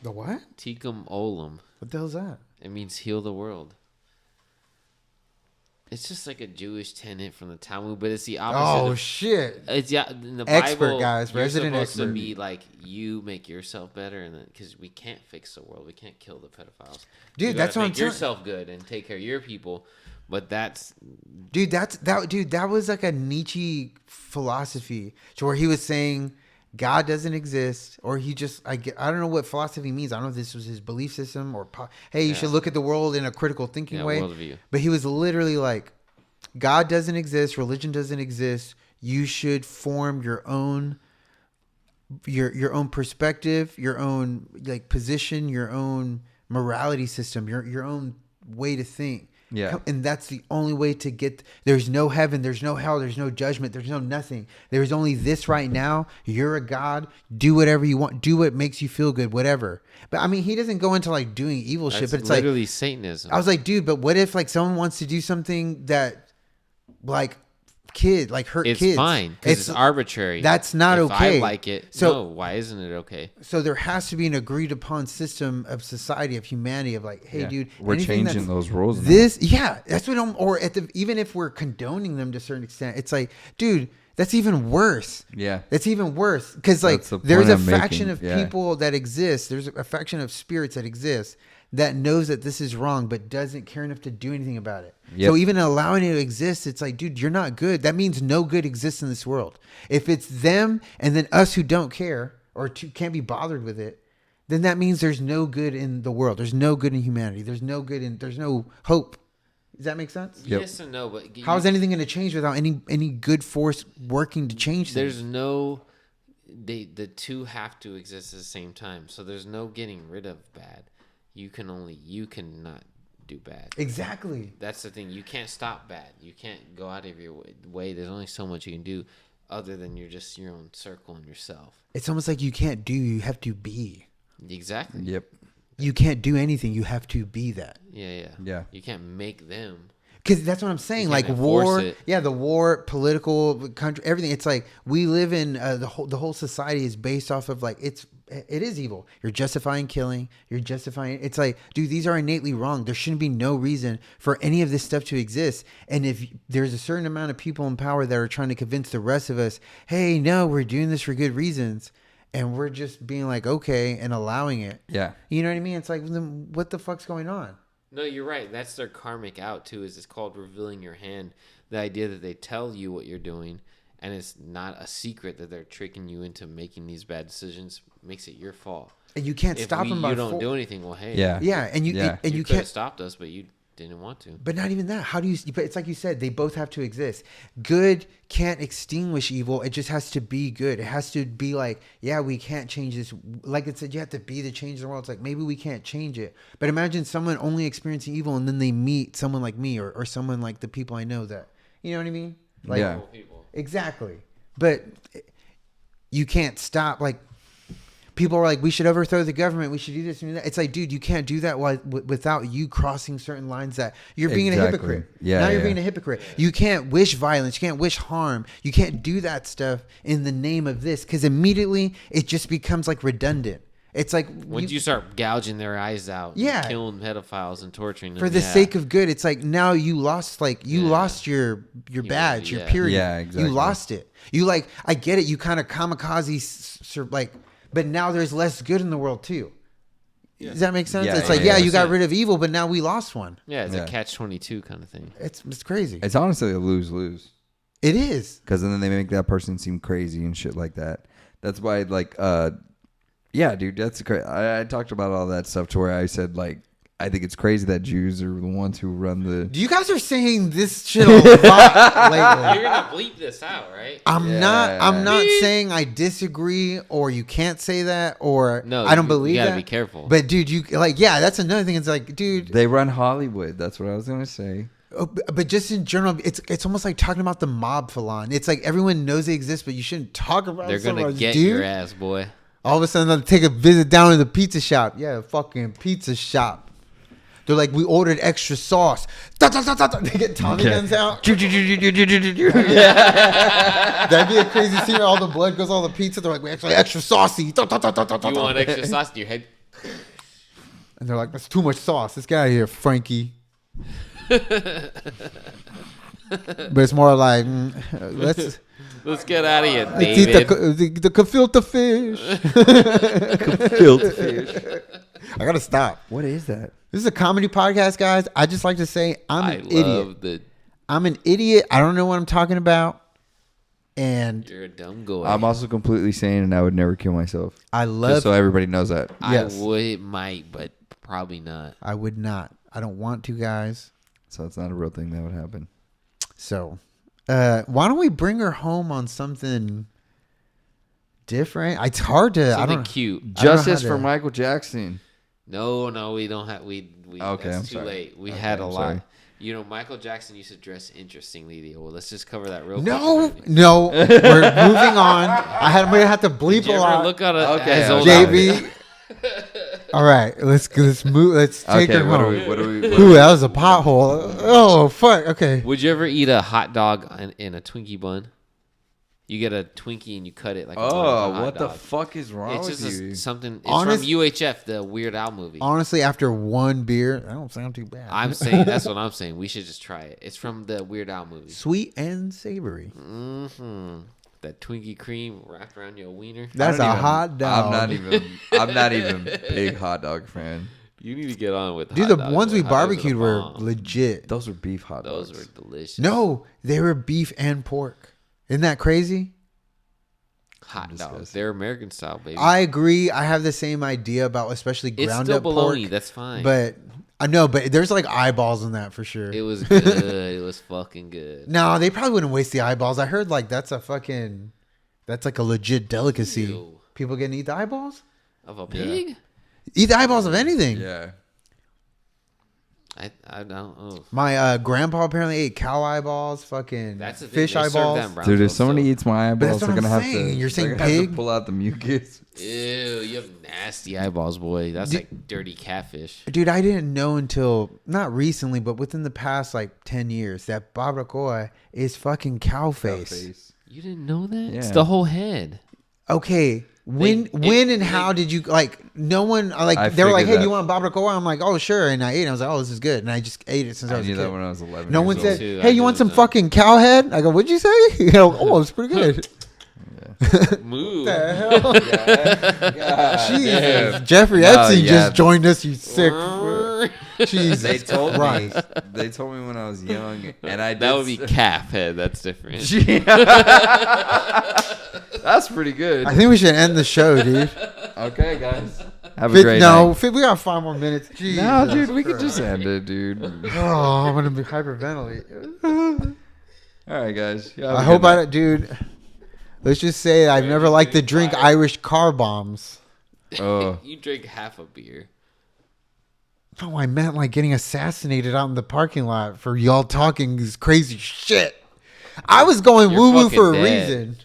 Speaker 2: The what?
Speaker 3: Ticum olum.
Speaker 2: What the hell's that?
Speaker 3: It means heal the world. It's just like a Jewish tenet from the Talmud, but it's the opposite.
Speaker 2: Oh,
Speaker 3: of,
Speaker 2: shit.
Speaker 3: it's in the
Speaker 2: Expert,
Speaker 3: Bible,
Speaker 2: guys,
Speaker 3: you're
Speaker 2: resident
Speaker 3: supposed
Speaker 2: expert.
Speaker 3: to be like you make yourself better, and because we can't fix the world, we can't kill the pedophiles.
Speaker 2: Dude,
Speaker 3: You
Speaker 2: that's
Speaker 3: gotta
Speaker 2: what I'm
Speaker 3: make
Speaker 2: telling-
Speaker 3: yourself good and take care of your people. But that's
Speaker 2: Dude, that was like a Nietzsche philosophy, to where he was saying God doesn't exist, or he just I don't know what philosophy means. I don't know if this was his belief system or hey, you should look at the world in a critical thinking way.
Speaker 3: worldview.
Speaker 2: But he was literally like, God doesn't exist, religion doesn't exist. You should form your own perspective, your own like position, your own morality system, your own way to think.
Speaker 1: Yeah.
Speaker 2: And that's the only way to get. There's no heaven, there's no hell, there's no judgment, there's no nothing. There's only this right now. You're a God. Do whatever you want. Do what makes you feel good, whatever. But I mean, he doesn't go into like doing evil shit,
Speaker 3: that's
Speaker 2: but it's like,
Speaker 3: literally Satanism.
Speaker 2: I was like, dude, but what if like someone wants to do something that like hurt
Speaker 3: it's
Speaker 2: kids?
Speaker 3: fine because it's arbitrary.
Speaker 2: That's not
Speaker 3: if
Speaker 2: okay.
Speaker 3: I like it.
Speaker 2: So-
Speaker 3: No, why isn't it okay?
Speaker 2: So there has to be an agreed upon system of society, of humanity, of like, hey,
Speaker 1: Yeah.
Speaker 2: dude,
Speaker 1: We're
Speaker 2: anything
Speaker 1: changing
Speaker 2: that's-
Speaker 1: those rules now.
Speaker 2: That's what I'm, or even if we're condoning them to a certain extent, it's like, dude, that's even worse.
Speaker 1: Yeah.
Speaker 2: It's even worse because like
Speaker 1: That's the
Speaker 2: there's
Speaker 1: point
Speaker 2: a
Speaker 1: I'm
Speaker 2: faction
Speaker 1: making,
Speaker 2: of
Speaker 1: yeah.
Speaker 2: people that exist. There's a faction of spirits that exist that knows that this is wrong, but doesn't care enough to do anything about it.
Speaker 1: Yep.
Speaker 2: So even allowing it to exist, it's like, dude, you're not good. That means no good exists in this world. If it's them and then us who don't care or can't be bothered with it, then that means there's no good in the world. There's no good in humanity. There's no hope. Does that make sense?
Speaker 1: Yep.
Speaker 3: Yes and no, but
Speaker 2: How is anything going to change without any good force working to change things?
Speaker 3: there's no the two have to exist at the same time. So there's no getting rid of bad. You cannot do bad.
Speaker 2: Exactly.
Speaker 3: That's the thing. You can't stop bad. You can't go out of your way. There's only so much you can do. other than you're just your own circle and yourself.
Speaker 2: It's almost like you can't do, you have to be.
Speaker 3: Exactly.
Speaker 1: Yep.
Speaker 2: You can't do anything. You have to be that.
Speaker 1: Yeah.
Speaker 3: You can't make them.
Speaker 2: Because that's what I'm saying.
Speaker 3: You
Speaker 2: Like
Speaker 3: can't
Speaker 2: war,
Speaker 3: enforce it.
Speaker 2: the war, political, country, everything. It's like we live in the whole society is based off of like it is evil. You're justifying killing. You're justifying. It's like, dude, these are innately wrong. There shouldn't be no reason for any of this stuff to exist. And if there's a certain amount of people in power that are trying to convince the rest of us, hey, no, we're doing this for good reasons, and we're just being like okay and allowing it.
Speaker 1: Yeah.
Speaker 2: You know what I mean? It's like, then what the fuck's going on?
Speaker 3: No, you're right. That's their karmic out too. Is it's called revealing your hand. The idea that they tell you what you're doing, and it's not a secret that they're tricking you into making these bad decisions, makes it your fault.
Speaker 2: And you can't stop them.
Speaker 3: You don't do anything. Well, hey,
Speaker 1: Yeah.
Speaker 2: Yeah, and you
Speaker 1: Yeah.
Speaker 2: and
Speaker 3: you
Speaker 2: you
Speaker 3: could have
Speaker 2: can't.
Speaker 3: stopped us, but you didn't want to.
Speaker 2: But not even that. How do you? But it's like you said, they both have to exist. Good can't extinguish evil. It just has to be good. It has to be like, yeah, we can't change this. Like it said, you have to be the change in the world. It's like maybe we can't change it. But imagine someone only experiencing evil, and then they meet someone like me or someone like the people I know that. You know what I mean? Like,
Speaker 1: Yeah.
Speaker 3: People.
Speaker 2: exactly. But you can't stop. Like people are like, we should overthrow the government. We should do this and do that. It's like, dude, you can't do that without you crossing certain lines that you're being a
Speaker 1: Exactly.
Speaker 2: hypocrite.
Speaker 1: Yeah,
Speaker 2: Now you're
Speaker 1: yeah.
Speaker 2: being a hypocrite. You can't wish violence. You can't wish harm. You can't do that stuff in the name of this because immediately it just becomes like redundant. It's like
Speaker 3: Once you start gouging their eyes out,
Speaker 2: Yeah.
Speaker 3: and killing pedophiles and torturing them
Speaker 2: for the
Speaker 3: yeah.
Speaker 2: sake of good, it's like now you lost lost your badge, your
Speaker 3: yeah.
Speaker 2: period.
Speaker 1: Yeah, exactly.
Speaker 2: You lost it. You like I get it. You kind of kamikaze like, but now there's less good in the world too. Does that make sense?
Speaker 1: Yeah,
Speaker 2: it's like
Speaker 1: yeah,
Speaker 2: you got
Speaker 3: 100%.
Speaker 2: rid of evil, but now we lost one.
Speaker 3: Yeah, it's
Speaker 1: Yeah.
Speaker 3: a catch-22 kind of thing.
Speaker 2: It's crazy.
Speaker 1: It's honestly a lose-lose.
Speaker 2: It is.
Speaker 1: Because then they make that person seem crazy and shit like that. That's why, like, yeah, dude, that's crazy. I talked about all that stuff to where I said, like, I think it's crazy that Jews are the ones who run the.
Speaker 2: You guys are saying this shit a lot lately.
Speaker 3: You're gonna bleep this out, right?
Speaker 2: I'm not saying I disagree or you can't say that or
Speaker 3: No,
Speaker 2: I don't
Speaker 3: you
Speaker 2: believe
Speaker 3: gotta
Speaker 2: that.
Speaker 3: be careful.
Speaker 2: But dude, you like that's another thing. It's like, dude,
Speaker 1: They run Hollywood. That's what I was gonna say.
Speaker 2: but just in general, it's almost like talking about the mob, Falon. It's like everyone knows they exist, but you shouldn't talk about.
Speaker 3: They're
Speaker 2: so
Speaker 3: gonna
Speaker 2: much,
Speaker 3: get
Speaker 2: dude.
Speaker 3: your ass, boy.
Speaker 2: All of a sudden, they'll take a visit down to the pizza shop. Yeah, fucking pizza shop. They're like, we ordered extra sauce. Da, da, da, da, da. They get Tommy guns out. That'd be a crazy scene. All the blood goes all the pizza. They're like, we actually extra saucy. Da, da, da, da, da, da,
Speaker 3: You
Speaker 2: da.
Speaker 3: want extra sauce in your head?
Speaker 2: And they're like, that's too much sauce. Let's get out of here, Frankie. But it's more like, let's
Speaker 3: get out of here,
Speaker 2: eat
Speaker 3: David.
Speaker 2: the gefilte fish.
Speaker 1: Filth fish.
Speaker 2: I gotta stop.
Speaker 1: What is that?
Speaker 2: This is a comedy podcast, guys. I just like to say I'm an idiot.
Speaker 3: love the.
Speaker 2: I'm an idiot. I don't know what I'm talking about. And
Speaker 3: You're a dumb guy.
Speaker 1: I'm also completely sane, and I would never kill myself.
Speaker 2: I
Speaker 1: Just
Speaker 2: love.
Speaker 1: so everybody knows that.
Speaker 2: Yes.
Speaker 3: might, but probably not.
Speaker 2: I would not. I don't want to, guys.
Speaker 1: So it's not a real thing that would happen.
Speaker 2: So, why don't we bring her home on something different? It's hard to. I
Speaker 3: Something
Speaker 2: don't.
Speaker 3: cute.
Speaker 2: I don't know
Speaker 1: Justice
Speaker 2: how
Speaker 1: for
Speaker 2: to-
Speaker 1: Michael Jackson.
Speaker 3: No, we don't have. We
Speaker 1: Okay,
Speaker 3: that's
Speaker 1: I'm
Speaker 3: too
Speaker 1: sorry.
Speaker 3: late. We
Speaker 1: Okay,
Speaker 3: had a
Speaker 1: I'm
Speaker 3: lot.
Speaker 1: sorry.
Speaker 3: You know, Michael Jackson used to dress interestingly. Theo. Well, let's just cover that real
Speaker 2: No,
Speaker 3: quick.
Speaker 2: no. We're moving on. I'm gonna have to bleep
Speaker 3: Did you
Speaker 2: a
Speaker 3: ever
Speaker 2: lot.
Speaker 3: look at
Speaker 1: Okay,
Speaker 3: his old
Speaker 2: JB. All right, let's move. Let's take
Speaker 1: Okay,
Speaker 2: her
Speaker 1: what
Speaker 2: home.
Speaker 1: are we?
Speaker 2: Ooh, that was a pothole. Oh fuck. Okay.
Speaker 3: Would you ever eat a hot dog in a Twinkie bun? You get a Twinkie and you cut it like a bun of a
Speaker 1: Oh,
Speaker 3: hot
Speaker 1: what the
Speaker 3: dog.
Speaker 1: fuck is wrong
Speaker 3: It's
Speaker 1: with
Speaker 3: just
Speaker 1: you?
Speaker 3: something. It's
Speaker 2: Honest-
Speaker 3: from UHF, the Weird Al movie.
Speaker 2: Honestly, after one beer, that don't sound too bad.
Speaker 3: I'm saying that's what I'm saying. We should just try it. It's from the Weird Al movie.
Speaker 2: Sweet and savory.
Speaker 3: Mm-hmm. That Twinkie cream wrapped around your wiener.
Speaker 2: That's a
Speaker 1: I don't even-
Speaker 2: hot dog.
Speaker 1: I'm not even big hot dog fan.
Speaker 3: You need to get on with.
Speaker 2: Dude,
Speaker 3: hot
Speaker 2: the
Speaker 3: dogs,
Speaker 2: ones we
Speaker 3: man. Hot dogs are the
Speaker 2: barbecued were
Speaker 3: bomb.
Speaker 2: legit.
Speaker 1: Those were beef hot dogs.
Speaker 3: Those were delicious.
Speaker 2: No, they were beef and pork. Isn't that crazy?
Speaker 3: hot dogs.
Speaker 1: disgusting.
Speaker 3: They're American style, baby.
Speaker 2: I agree. I have the same idea about especially
Speaker 3: it's
Speaker 2: ground
Speaker 3: still
Speaker 2: up
Speaker 3: bologna.
Speaker 2: pork.
Speaker 3: That's fine.
Speaker 2: But I know, but there's like eyeballs in that for sure.
Speaker 3: it was good. It was fucking good.
Speaker 2: No, they probably wouldn't waste the eyeballs. I heard like that's like a legit delicacy.
Speaker 3: Ew.
Speaker 2: People can eat the eyeballs?
Speaker 3: Of a pig?
Speaker 2: Eat the eyeballs of anything.
Speaker 1: Yeah.
Speaker 3: I don't know.
Speaker 2: My grandpa apparently ate cow eyeballs, fucking
Speaker 3: That's the thing.
Speaker 2: fish
Speaker 3: They serve
Speaker 2: eyeballs.
Speaker 3: that in
Speaker 1: Dude, if
Speaker 3: Brownsville,
Speaker 1: somebody
Speaker 3: so-
Speaker 1: eats my eyeballs,
Speaker 2: that's what
Speaker 1: they're gonna
Speaker 2: I'm
Speaker 1: have to.
Speaker 2: saying. You're saying
Speaker 1: they're gonna have to
Speaker 2: pig?
Speaker 1: pull out the mucus.
Speaker 3: Ew, you have nasty eyeballs, boy. That's
Speaker 2: Dude-
Speaker 3: like dirty catfish.
Speaker 2: Dude, I didn't know until not recently, but within the past like 10 years that barbacoa is fucking cow face.
Speaker 3: You didn't know that? It's
Speaker 1: Yeah.
Speaker 3: the whole head.
Speaker 2: Okay, when and how did you like? No one like
Speaker 1: I
Speaker 2: they were like,
Speaker 1: figured
Speaker 2: "Hey, do you
Speaker 1: that.
Speaker 2: want barbacoa?" I'm like, "Oh, sure," and I ate it. I was like, "Oh, this is good," and I just ate it since I
Speaker 1: I
Speaker 2: was a
Speaker 1: knew
Speaker 2: kid.
Speaker 1: that when I was 11.
Speaker 2: No
Speaker 1: years
Speaker 2: one
Speaker 1: old.
Speaker 2: said,
Speaker 3: too.
Speaker 2: "Hey,
Speaker 3: I
Speaker 2: you
Speaker 3: knew
Speaker 2: want
Speaker 3: it
Speaker 2: some
Speaker 3: was that.
Speaker 2: fucking cow head?" I go, "What'd you say?" You know, "Oh, it's pretty good."
Speaker 3: Move.
Speaker 2: Jesus, Jeffrey
Speaker 1: No,
Speaker 2: Epstein
Speaker 1: yeah.
Speaker 2: just joined us. You sick. Jesus
Speaker 1: They told me.
Speaker 2: Christ.
Speaker 1: They told me when I was young, and I.
Speaker 3: That
Speaker 1: did
Speaker 3: would be
Speaker 1: s-
Speaker 3: calf head. That's different.
Speaker 1: That's pretty good.
Speaker 2: I think we should end the show, dude.
Speaker 1: Okay, guys. Have a great
Speaker 2: No,
Speaker 1: night.
Speaker 2: we got 5 more minutes. Jesus
Speaker 1: No, dude, we could
Speaker 2: Christ.
Speaker 1: just end it, dude.
Speaker 2: Oh, I'm gonna be hyperventilate.
Speaker 1: All right, guys. You have a
Speaker 2: I
Speaker 1: good
Speaker 2: hope
Speaker 1: night.
Speaker 2: I, dude. Let's just say I've never liked to drink Irish car bombs.
Speaker 1: Oh.
Speaker 3: You drink half a beer.
Speaker 2: No, I meant like getting assassinated out in the parking lot for y'all talking this crazy shit. I was going
Speaker 3: You're
Speaker 2: woo woo
Speaker 3: fucking
Speaker 2: for a
Speaker 3: dead.
Speaker 2: reason.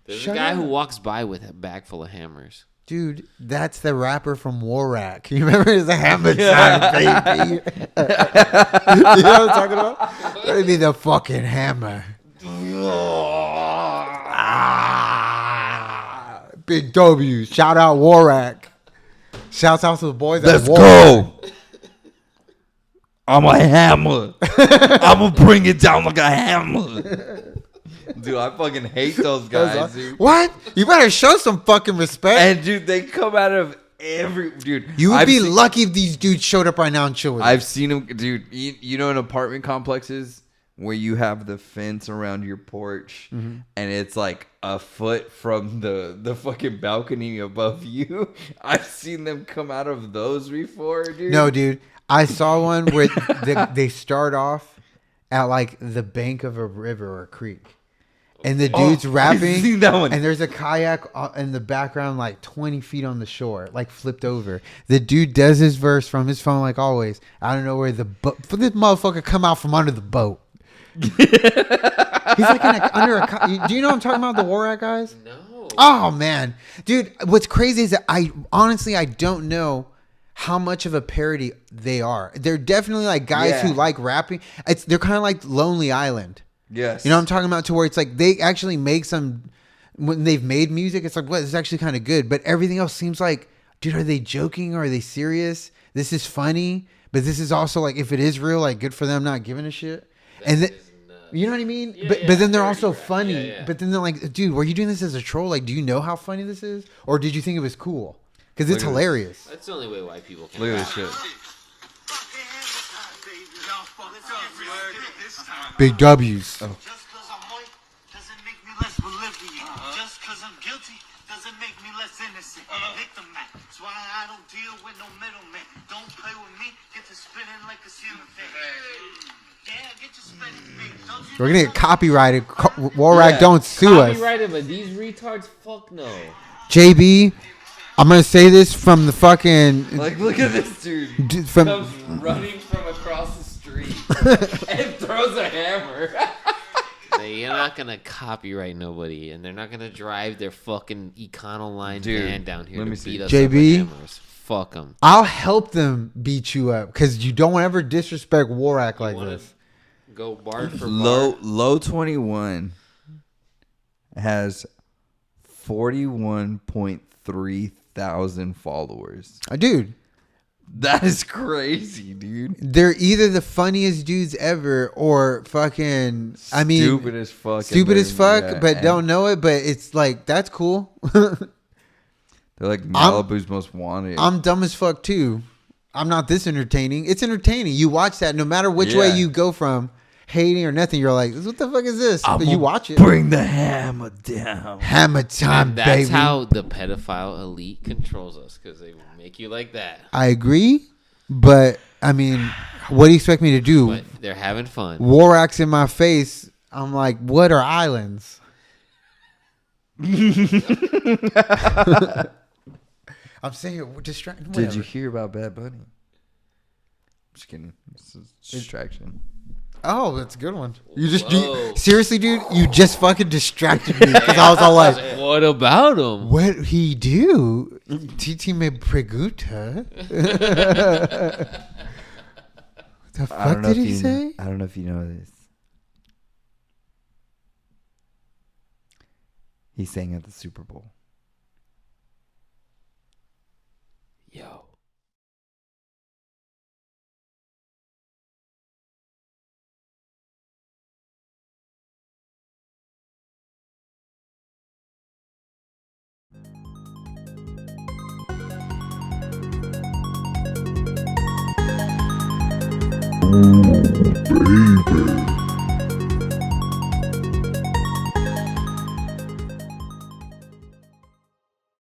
Speaker 3: There's
Speaker 2: Shut
Speaker 3: a guy
Speaker 2: up.
Speaker 3: who walks by with a bag full of hammers.
Speaker 2: Dude, that's the rapper from Warak. You remember his hammer time, baby? You know what I'm talking about? That'd be the fucking hammer. Ah, Big W. Shout out Warak. Shouts out to the boys at
Speaker 1: Let's
Speaker 2: Warak.
Speaker 1: go. I'm a hammer. I'm gonna bring it down like a hammer. Dude, I fucking hate those guys, dude.
Speaker 2: What? You better show some fucking respect.
Speaker 1: And dude, they come out of every dude.
Speaker 2: You would
Speaker 1: I've
Speaker 2: be
Speaker 1: seen-
Speaker 2: lucky if these dudes showed up right now and chill with you.
Speaker 1: I've seen them, dude. You know, in apartment complexes where you have the fence around your porch, and it's like a foot from the fucking balcony above you. I've seen them come out of those before, dude.
Speaker 2: No, dude. I saw one where they start off at like the bank of a river or a creek. And the dude's rapping.
Speaker 1: I've seen that one.
Speaker 2: And there's a kayak in the background, like 20 feet on the shore, like flipped over. The dude does his verse from his phone, like always. I don't know where the boat. For this motherfucker come out from under the boat. He's like under a. Do you know what I'm talking about? The Warak guys?
Speaker 3: No.
Speaker 2: Oh man, dude, what's crazy is that I don't know how much of a parody they are. They're definitely like guys who
Speaker 1: Yeah.
Speaker 2: like rapping. They're kind of like Lonely Island.
Speaker 1: Yes.
Speaker 2: You know what I'm talking about? To where it's like they actually make some when they've made music. It's like, well, this is actually kind of good, but everything else seems like, dude, are they joking or are they serious? This is funny, but this is also like, if it is real, like good for them not giving a shit. And then. You know what I mean?
Speaker 3: Yeah,
Speaker 2: but
Speaker 3: yeah,
Speaker 2: then they're
Speaker 3: parody
Speaker 2: also
Speaker 3: rap.
Speaker 2: funny.
Speaker 3: Yeah, yeah.
Speaker 2: But then they're like, dude, were you doing this as a troll? Like, do you know how funny this is? Or did you think it was cool? Because it's
Speaker 1: Look at
Speaker 2: hilarious.
Speaker 3: That's the only way white people can
Speaker 1: Look at
Speaker 3: rap.
Speaker 1: this shit.
Speaker 2: Big W's.
Speaker 1: Oh.
Speaker 4: Just because I'm white doesn't make me less Bolivian. Just because I'm guilty doesn't make me less innocent. Victim man. That's why I don't deal with no middleman. Don't play with me. Get to spinning like a ceiling fan. Yeah, get to spinning big. Don't you
Speaker 2: We're going to get copyrighted. Warak,
Speaker 1: Yeah.
Speaker 2: don't sue us.
Speaker 3: Copyrighted, but these retards, fuck no.
Speaker 2: JB, I'm going to say this from the fucking.
Speaker 1: Like, look at this dude.
Speaker 2: From,
Speaker 3: Comes running from across the street and throws a hammer. They're not gonna copyright nobody, and they're not gonna drive their fucking Econoline
Speaker 1: Dude,
Speaker 3: van down here
Speaker 1: let
Speaker 3: to
Speaker 1: me see.
Speaker 3: beat us
Speaker 2: JB?
Speaker 3: up with hammers. Fuck them.
Speaker 2: I'll help them beat you up because you don't ever disrespect Warak like
Speaker 3: wanna-
Speaker 2: this.
Speaker 3: Go bar for
Speaker 1: Low 21 has 41.3 thousand followers.
Speaker 2: Dude,
Speaker 1: That is crazy, dude.
Speaker 2: they're either the funniest dudes ever or fucking, I mean,
Speaker 1: Stupid as fuck. and
Speaker 2: stupid as
Speaker 1: they're-
Speaker 2: fuck,
Speaker 1: yeah,
Speaker 2: but
Speaker 1: and
Speaker 2: don't know it. But it's like, that's cool.
Speaker 1: They're like Malibu's most wanted.
Speaker 2: I'm dumb as fuck too. I'm not this entertaining. It's entertaining. You watch that no matter which way
Speaker 1: Yeah.
Speaker 2: you go from hating or nothing. You're like, what the fuck is this? But you watch it.
Speaker 1: Bring the hammer down.
Speaker 2: Hammer time,
Speaker 3: That's
Speaker 2: baby.
Speaker 3: how the pedophile elite controls us, because they will make you like that.
Speaker 2: I agree, but I mean, what do you expect me to do?
Speaker 3: But they're having fun.
Speaker 2: Warak's in my face. I'm like, what are islands? I'm saying we're distracted.
Speaker 1: Did you hear about Bad Bunny? Just kidding. It's a distraction.
Speaker 2: Oh, that's a good one.
Speaker 3: Whoa.
Speaker 2: Seriously, dude, you just fucking distracted me because I was all like,
Speaker 3: What about him?
Speaker 2: "What he do? TT me pregunta." The fuck did he say?
Speaker 1: I don't know if you know this. He sang at the Super Bowl.
Speaker 3: Yo.